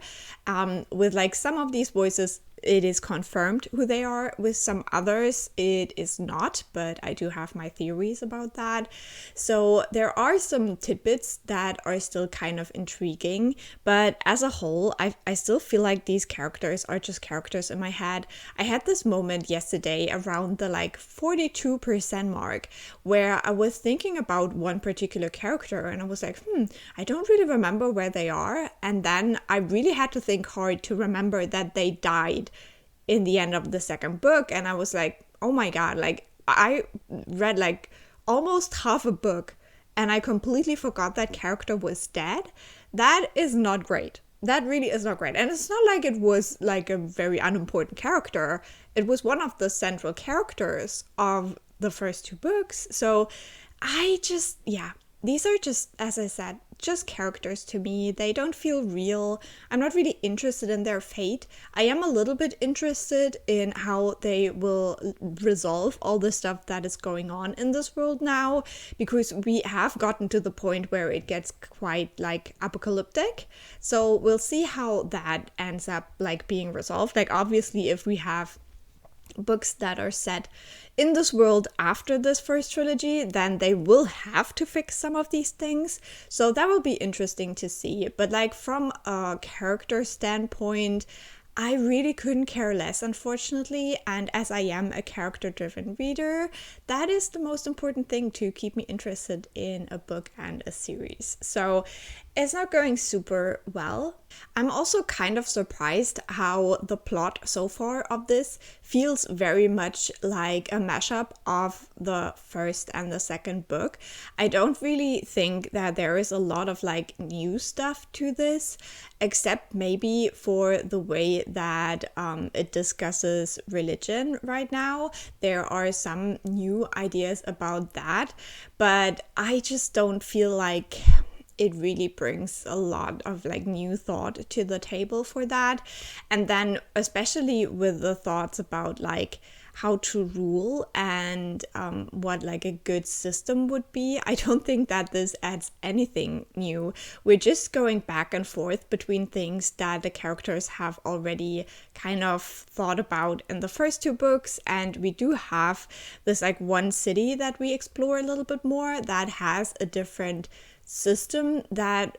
With like some of these voices, it is confirmed who they are. With some others, it is not, but I do have my theories about that. So there are some tidbits that are still kind of intriguing, but as a whole, I still feel like these characters are just characters in my head. I had this moment yesterday around the like 42% mark where I was thinking about one particular character, and I was like, I don't really remember where they are. And then I really had to think hard to remember that they died in the end of the second book, and I was like, oh my god, like I read like almost half a book and I completely forgot that character was dead. That is not great. That really is not great. And it's not like it was like a very unimportant character. It was one of the central characters of the first two books. So I just, yeah, these are just, as I said, just characters to me. They don't feel real. I'm not really interested in their fate. I am a little bit interested in how they will resolve all the stuff that is going on in this world now, because we have gotten to the point where it gets quite like apocalyptic. So we'll see how that ends up like being resolved. Like obviously if we have books that are set in this world after this first trilogy, then they will have to fix some of these things. So that will be interesting to see. But like from a character standpoint, I really couldn't care less, unfortunately, and as I am a character-driven reader, that is the most important thing to keep me interested in a book and a series. So it's not going super well. I'm also kind of surprised how the plot so far of this feels very much like a mashup of the first and the second book. I don't really think that there is a lot of like new stuff to this, except maybe for the way that it discusses religion right now. There are some new ideas about that, but I just don't feel like it really brings a lot of like new thought to the table for that. And then especially with the thoughts about like how to rule and what like a good system would be, I don't think that this adds anything new. We're just going back and forth between things that the characters have already kind of thought about in the first two books, and we do have this like one city that we explore a little bit more that has a different system that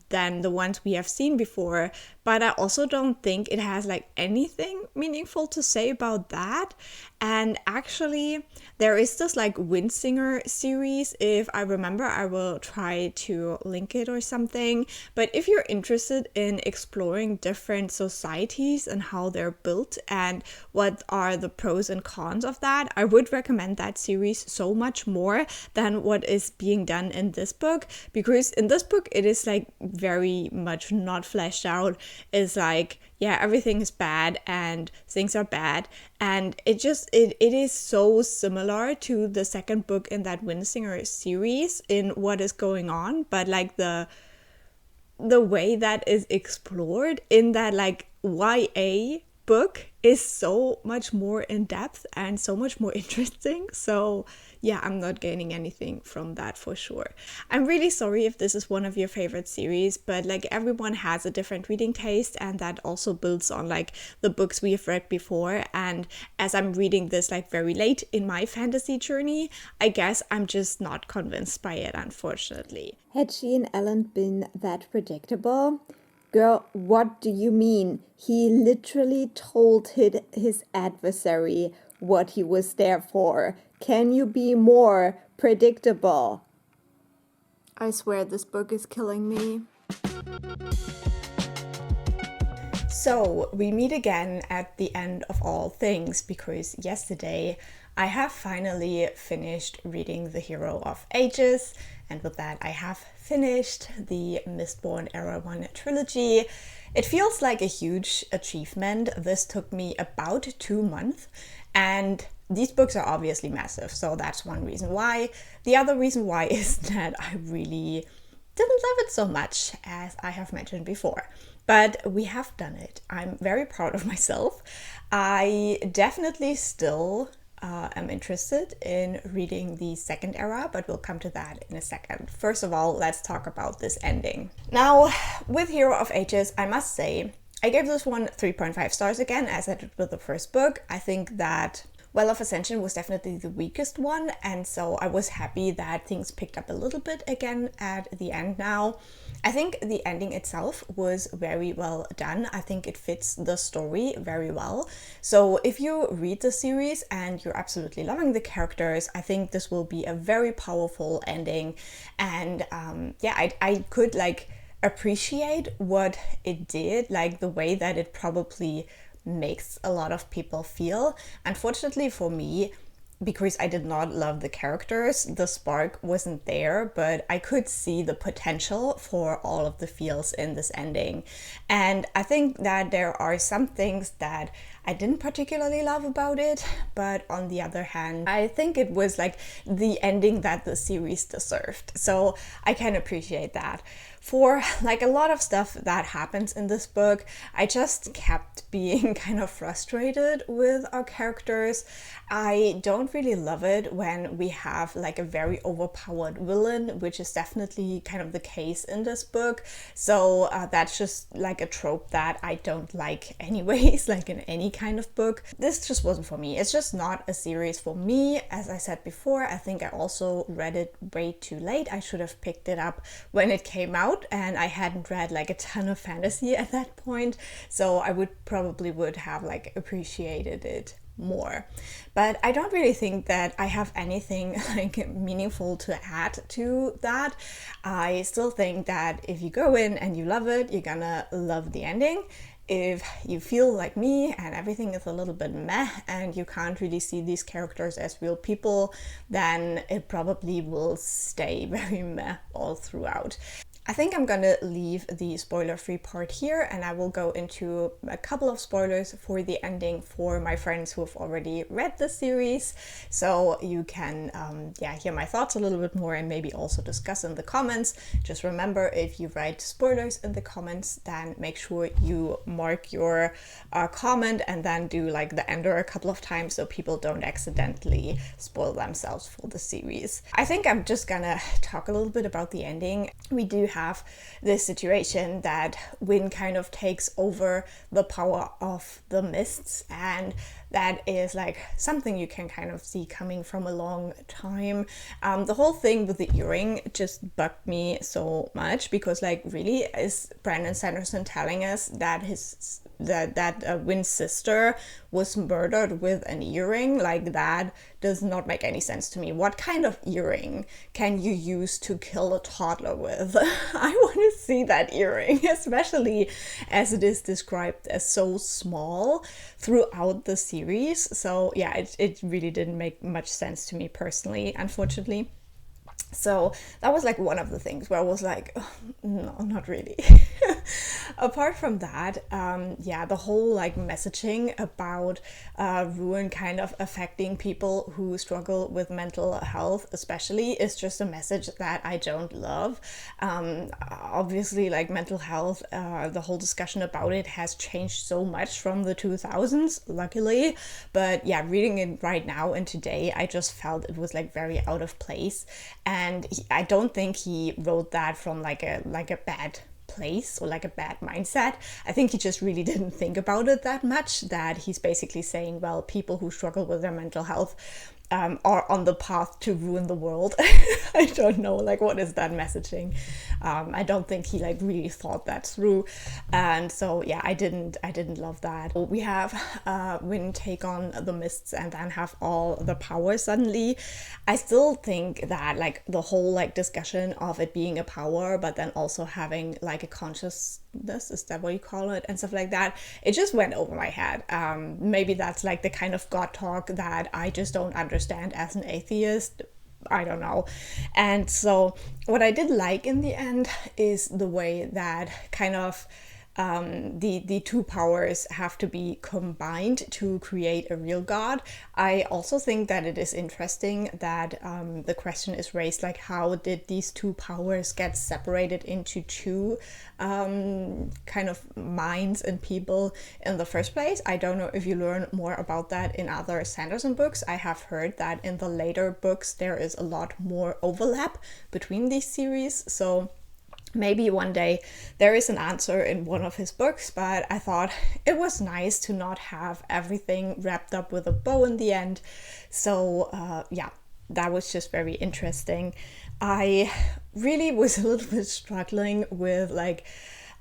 than the ones we have seen before, but I also don't think it has like anything meaningful to say about that. And actually there is this like Windsinger series, if I remember I will try to link it or something, but if you're interested in exploring different societies and how they're built and what are the pros and cons of that, I would recommend that series so much more than what is being done in this book, because in this book it is like very much not fleshed out. It's like, yeah, everything is bad and things are bad, and it is so similar to the second book in that Windsinger series in what is going on, but like the way that is explored in that like YA book is so much more in depth and so much more interesting. So yeah, I'm not gaining anything from that for sure. I'm really sorry if this is one of your favorite series, but like everyone has a different reading taste, and that also builds on like the books we have read before. And as I'm reading this like very late in my fantasy journey, I guess I'm just not convinced by it, unfortunately. Had she and Ellen been that predictable? Girl, what do you mean? He literally told his adversary what he was there for. Can you be more predictable? I swear this book is killing me. So we meet again at the end of all things, because yesterday I have finally finished reading The Hero of Ages, and with that I have finished the Mistborn Era 1 trilogy. It feels like a huge achievement. This took me about 2 months, and these books are obviously massive, so that's one reason why. The other reason why is that I really didn't love it so much, as I have mentioned before. But we have done it. I'm very proud of myself. I definitely still am interested in reading the second era, but we'll come to that in a second. First of all, let's talk about this ending. Now, with Hero of Ages, I must say, I gave this one 3.5 stars again, as I did with the first book. I think that Well of Ascension was definitely the weakest one, and so I was happy that things picked up a little bit again at the end now. I think the ending itself was very well done. I think it fits the story very well. So if you read the series and you're absolutely loving the characters, I think this will be a very powerful ending. And yeah, I could like appreciate what it did, like the way that it probably makes a lot of people feel. Unfortunately for me, because I did not love the characters, the spark wasn't there, but I could see the potential for all of the feels in this ending. And I think that there are some things that I didn't particularly love about it, but on the other hand, I think it was like the ending that the series deserved. So I can appreciate that. For like a lot of stuff that happens in this book, I just kept being kind of frustrated with our characters. I don't really love it when we have like a very overpowered villain, which is definitely kind of the case in this book. So that's just like a trope that I don't like anyways, like in any kind of book. This just wasn't for me. It's just not a series for me. As I said before, I think I also read it way too late. I should have picked it up when it came out, and I hadn't read like a ton of fantasy at that point, so I would have like appreciated it more. But I don't really think that I have anything like meaningful to add to that. I still think that if you go in and you love it, you're gonna love the ending. If you feel like me and everything is a little bit meh and you can't really see these characters as real people, then it probably will stay very meh all throughout. I think I'm gonna leave the spoiler-free part here, and I will go into a couple of spoilers for the ending for my friends who have already read the series, so you can hear my thoughts a little bit more and maybe also discuss in the comments. Just remember, if you write spoilers in the comments, then make sure you mark your comment and then do like the ender a couple of times so people don't accidentally spoil themselves for the series. I think I'm just gonna talk a little bit about the ending. We do have this situation that Wynne kind of takes over the power of the mists, and that is like something you can kind of see coming from a long time. The whole thing with the earring just bugged me so much, because like, really, is Brandon Sanderson telling us that Wynne's sister was murdered with an earring? Like, that does not make any sense to me. What kind of earring can you use to kill a toddler with? I want to see that earring, especially as it is described as so small throughout the series. So yeah, it really didn't make much sense to me personally, unfortunately. So that was like one of the things where I was like, oh, no, not really. Apart from that, the whole like messaging about ruin kind of affecting people who struggle with mental health especially is just a message that I don't love. Obviously, like, mental health, the whole discussion about it has changed so much from the 2000s, luckily. But yeah, reading it right now and today, I just felt it was like very out of place. And I don't think he wrote that from like a bad place or like a bad mindset. I think he just really didn't think about it that much, that he's basically saying, well, people who struggle with their mental health are on the path to ruin the world. I don't know, like, what is that messaging? I don't think he like really thought that through, and so yeah, I didn't love that. We have Wynne take on the mists and then have all the power suddenly. I still think that like the whole like discussion of it being a power but then also having like a consciousness, is that what you call it, and stuff like that, it just went over my head. Maybe that's like the kind of God talk that I just don't understand as an atheist. I don't know. And so what I did like in the end is the way that kind of the two powers have to be combined to create a real god. I also think that it is interesting that the question is raised, like, how did these two powers get separated into two kind of minds and people in the first place? I don't know if you learn more about that in other Sanderson books. I have heard that in the later books there is a lot more overlap between these series, so maybe one day there is an answer in one of his books, but I thought it was nice to not have everything wrapped up with a bow in the end. So that was just very interesting. I really was a little bit struggling with like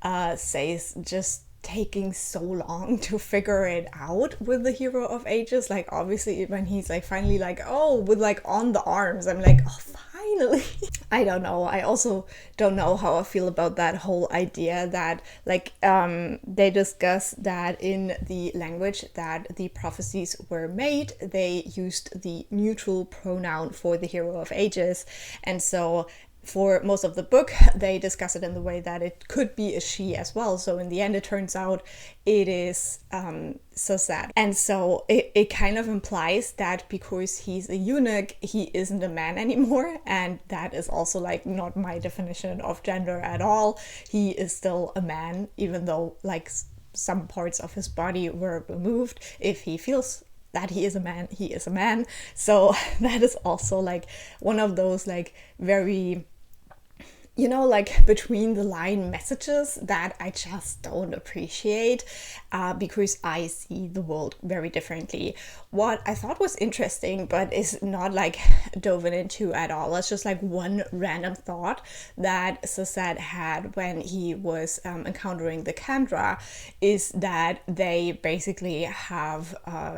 Say's just taking so long to figure it out with the Hero of Ages. Like, obviously when he's like finally like, oh, with like on the arms, I'm like, oh, finally. I don't know. I also don't know how I feel about that whole idea that like they discuss that in the language that the prophecies were made, they used the neutral pronoun for the Hero of Ages, and so for most of the book, they discuss it in the way that it could be a she as well. So in the end, it turns out it is Sazad. And so it kind of implies that because he's a eunuch, he isn't a man anymore. And that is also like not my definition of gender at all. He is still a man, even though like some parts of his body were removed. If he feels that he is a man, he is a man. So that is also like one of those like very, you know, like between the line messages that I just don't appreciate because I see the world very differently. What I thought was interesting, but is not like dove into at all, it's just like one random thought that Sazad had when he was encountering the Kandra, is that they basically have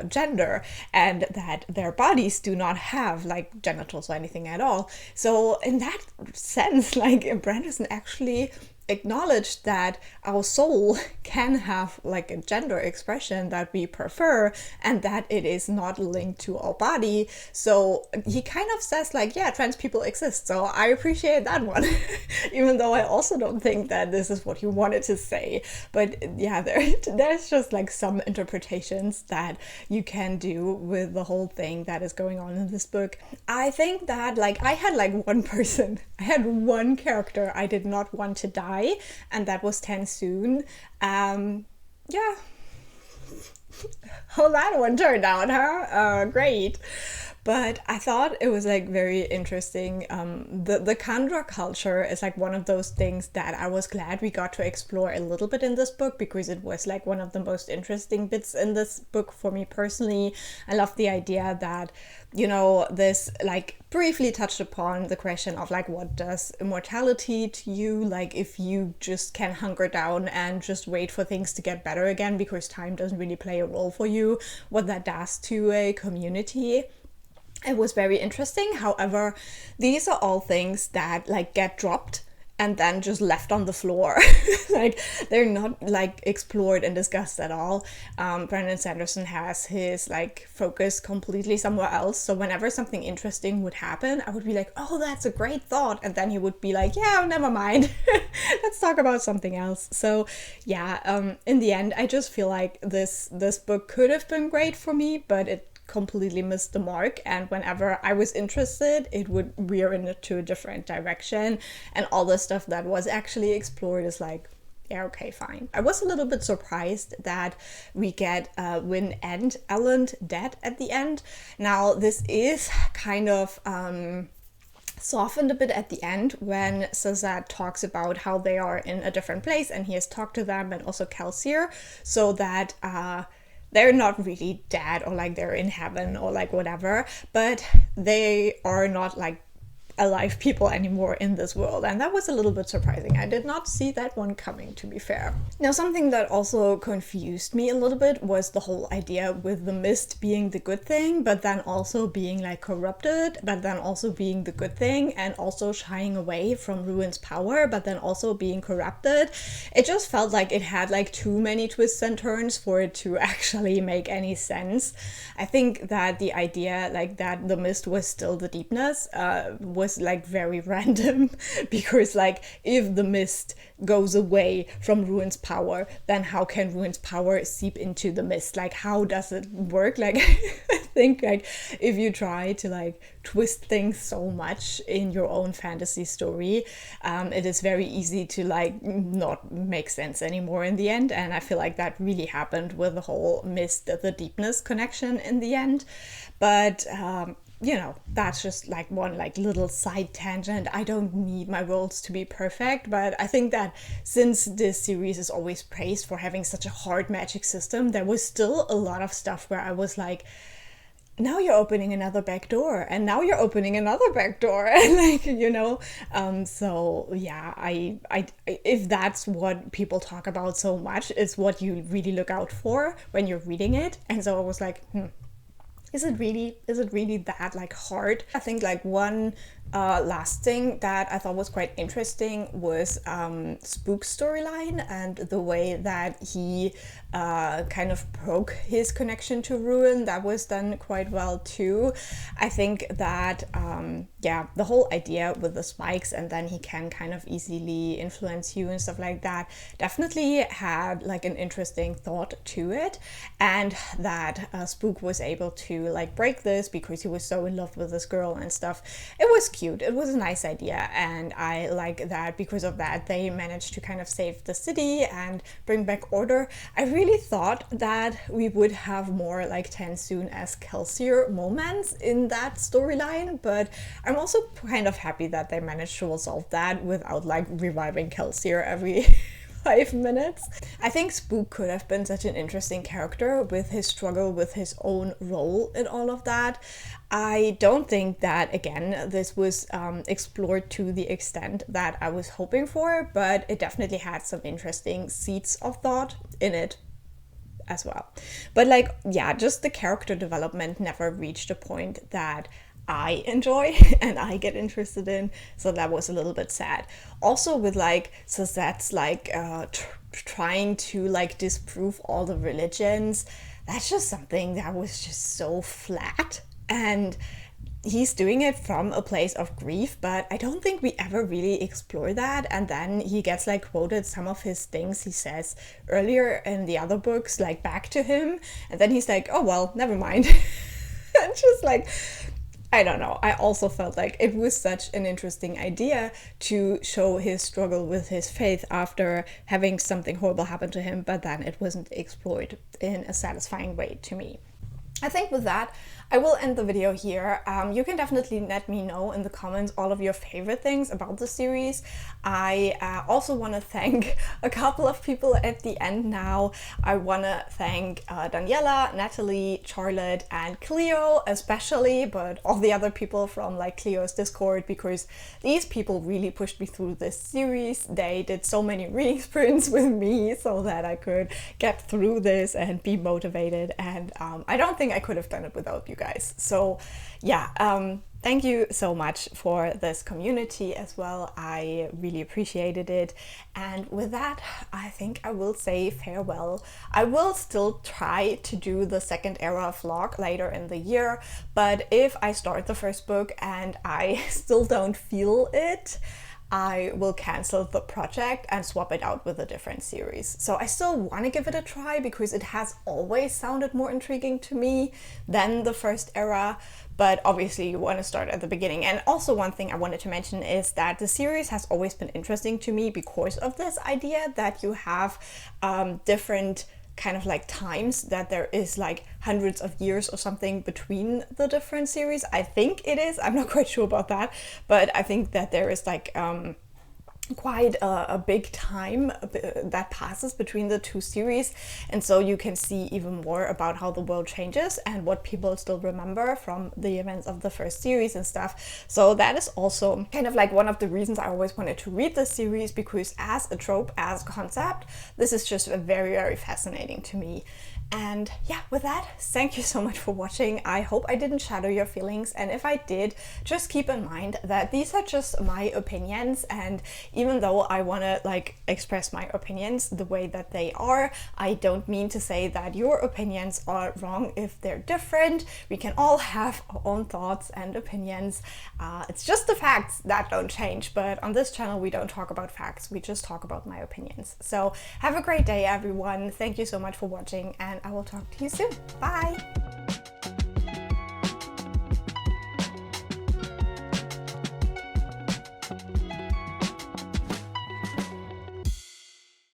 gender and that their bodies do not have like genitals or anything at all. So in that sense, like Branderson actually acknowledged that our soul can have like a gender expression that we prefer and that it is not linked to our body. So he kind of says like, yeah, trans people exist. So I appreciate that one, even though I also don't think that this is what he wanted to say. But yeah, there's just like some interpretations that you can do with the whole thing that is going on in this book. I think that like I had one character I did not want to die, and that was Tensoon. Yeah. How that one turned out, huh? Great. But I thought it was like very interesting. The Kandra culture is like one of those things that I was glad we got to explore a little bit in this book, because it was like one of the most interesting bits in this book for me personally. I love the idea that, you know, this like briefly touched upon the question of like, what does immortality to you? Like if you just can hunker down and just wait for things to get better again because time doesn't really play a role for you, what that does to a community. It was very interesting. However, these are all things that like get dropped and then just left on the floor. Like they're not like explored and discussed at all. Brandon Sanderson has his like focus completely somewhere else. So whenever something interesting would happen, I would be like, oh, that's a great thought. And then he would be like, yeah, never mind. Let's talk about something else. So yeah, in the end, I just feel like this book could have been great for me, but it completely missed the mark, and whenever I was interested it would veer into a different direction, and all the stuff that was actually explored is like, yeah, okay, fine. I was a little bit surprised that we get Wynne and Elend dead at the end. Now this is kind of softened a bit at the end when Sazad talks about how they are in a different place and he has talked to them, and also Kelsier, so that they're not really dead or like they're in heaven or like whatever, but they are not like alive people anymore in this world, and that was a little bit surprising. I did not see that one coming, to be fair. Now, something that also confused me a little bit was the whole idea with the mist being the good thing, but then also being like corrupted, but then also being the good thing, and also shying away from Ruin's power, but then also being corrupted. It just felt like it had like too many twists and turns for it to actually make any sense. I think that the idea like that the mist was still the deepness was like very random, because like if the mist goes away from Ruin's power, then how can Ruin's power seep into the mist? Like how does it work? Like I think like if you try to like twist things so much in your own fantasy story, it is very easy to like not make sense anymore in the end, and I feel like that really happened with the whole mist, the deepness connection in the end. But you know, that's just like one like little side tangent. I don't need my worlds to be perfect, but I think that since this series is always praised for having such a hard magic system, there was still a lot of stuff where I was like, now you're opening another back door, and now you're opening another back door, and like, you know, so yeah, I if that's what people talk about so much, is what you really look out for when you're reading it. And so I was like, is it really that like hard? I think like one last thing that I thought was quite interesting was Spook's storyline and the way that he kind of broke his connection to Ruin. That was done quite well too. I think that, yeah, the whole idea with the spikes and then he can kind of easily influence you and stuff like that definitely had like an interesting thought to it. And that Spook was able to like break this because he was so in love with this girl and stuff. It was cute. It was a nice idea, and I like that because of that they managed to kind of save the city and bring back order. I really thought that we would have more like Tensoon as Kelsier moments in that storyline, but I'm also kind of happy that they managed to resolve that without like reviving Kelsier every 5 minutes. I think Spook could have been such an interesting character with his struggle with his own role in all of that. I don't think that, again, this was explored to the extent that I was hoping for, but it definitely had some interesting seeds of thought in it as well. But like, yeah, just the character development never reached a point that I enjoy and I get interested in, so that was a little bit sad. Also with like Suzette's like trying to like disprove all the religions, that's just something that was just so flat, and he's doing it from a place of grief, but I don't think we ever really explore that. And then he gets like quoted some of his things he says earlier in the other books like back to him, and then he's like, oh well, never mind. And just like, I don't know. I also felt like it was such an interesting idea to show his struggle with his faith after having something horrible happen to him, but then it wasn't explored in a satisfying way to me. I think with that, I will end the video here. You can definitely let me know in the comments all of your favorite things about the series. I also want to thank a couple of people at the end now. I want to thank Daniela, Natalie, Charlotte, and Cleo especially, but all the other people from like Cleo's Discord, because these people really pushed me through this series. They did so many reading sprints with me so that I could get through this and be motivated, and I don't think I could have done it without you guys. So yeah, thank you so much for this community as well. I really appreciated it. And with that, I think I will say farewell. I will still try to do the second era vlog later in the year, but if I start the first book and I still don't feel it, I will cancel the project and swap it out with a different series. So I still want to give it a try because it has always sounded more intriguing to me than the first era, but obviously you want to start at the beginning. And also one thing I wanted to mention is that the series has always been interesting to me because of this idea that you have different kind of like times, that there is like hundreds of years or something between the different series. I think it is, I'm not quite sure about that, but I think that there is like quite a big time that passes between the two series, and so you can see even more about how the world changes and what people still remember from the events of the first series and stuff. So that is also kind of like one of the reasons I always wanted to read this series, because as a trope, as a concept, this is just very, very fascinating to me. And yeah, with that, thank you so much for watching. I hope I didn't shadow your feelings, and if I did, just keep in mind that these are just my opinions, and even though I want to like express my opinions the way that they are, I don't mean to say that your opinions are wrong if they're different. We can all have our own thoughts and opinions. It's just the facts that don't change, but on this channel we don't talk about facts, we just talk about my opinions. So have a great day everyone, thank you so much for watching, and I will talk to you soon. Bye!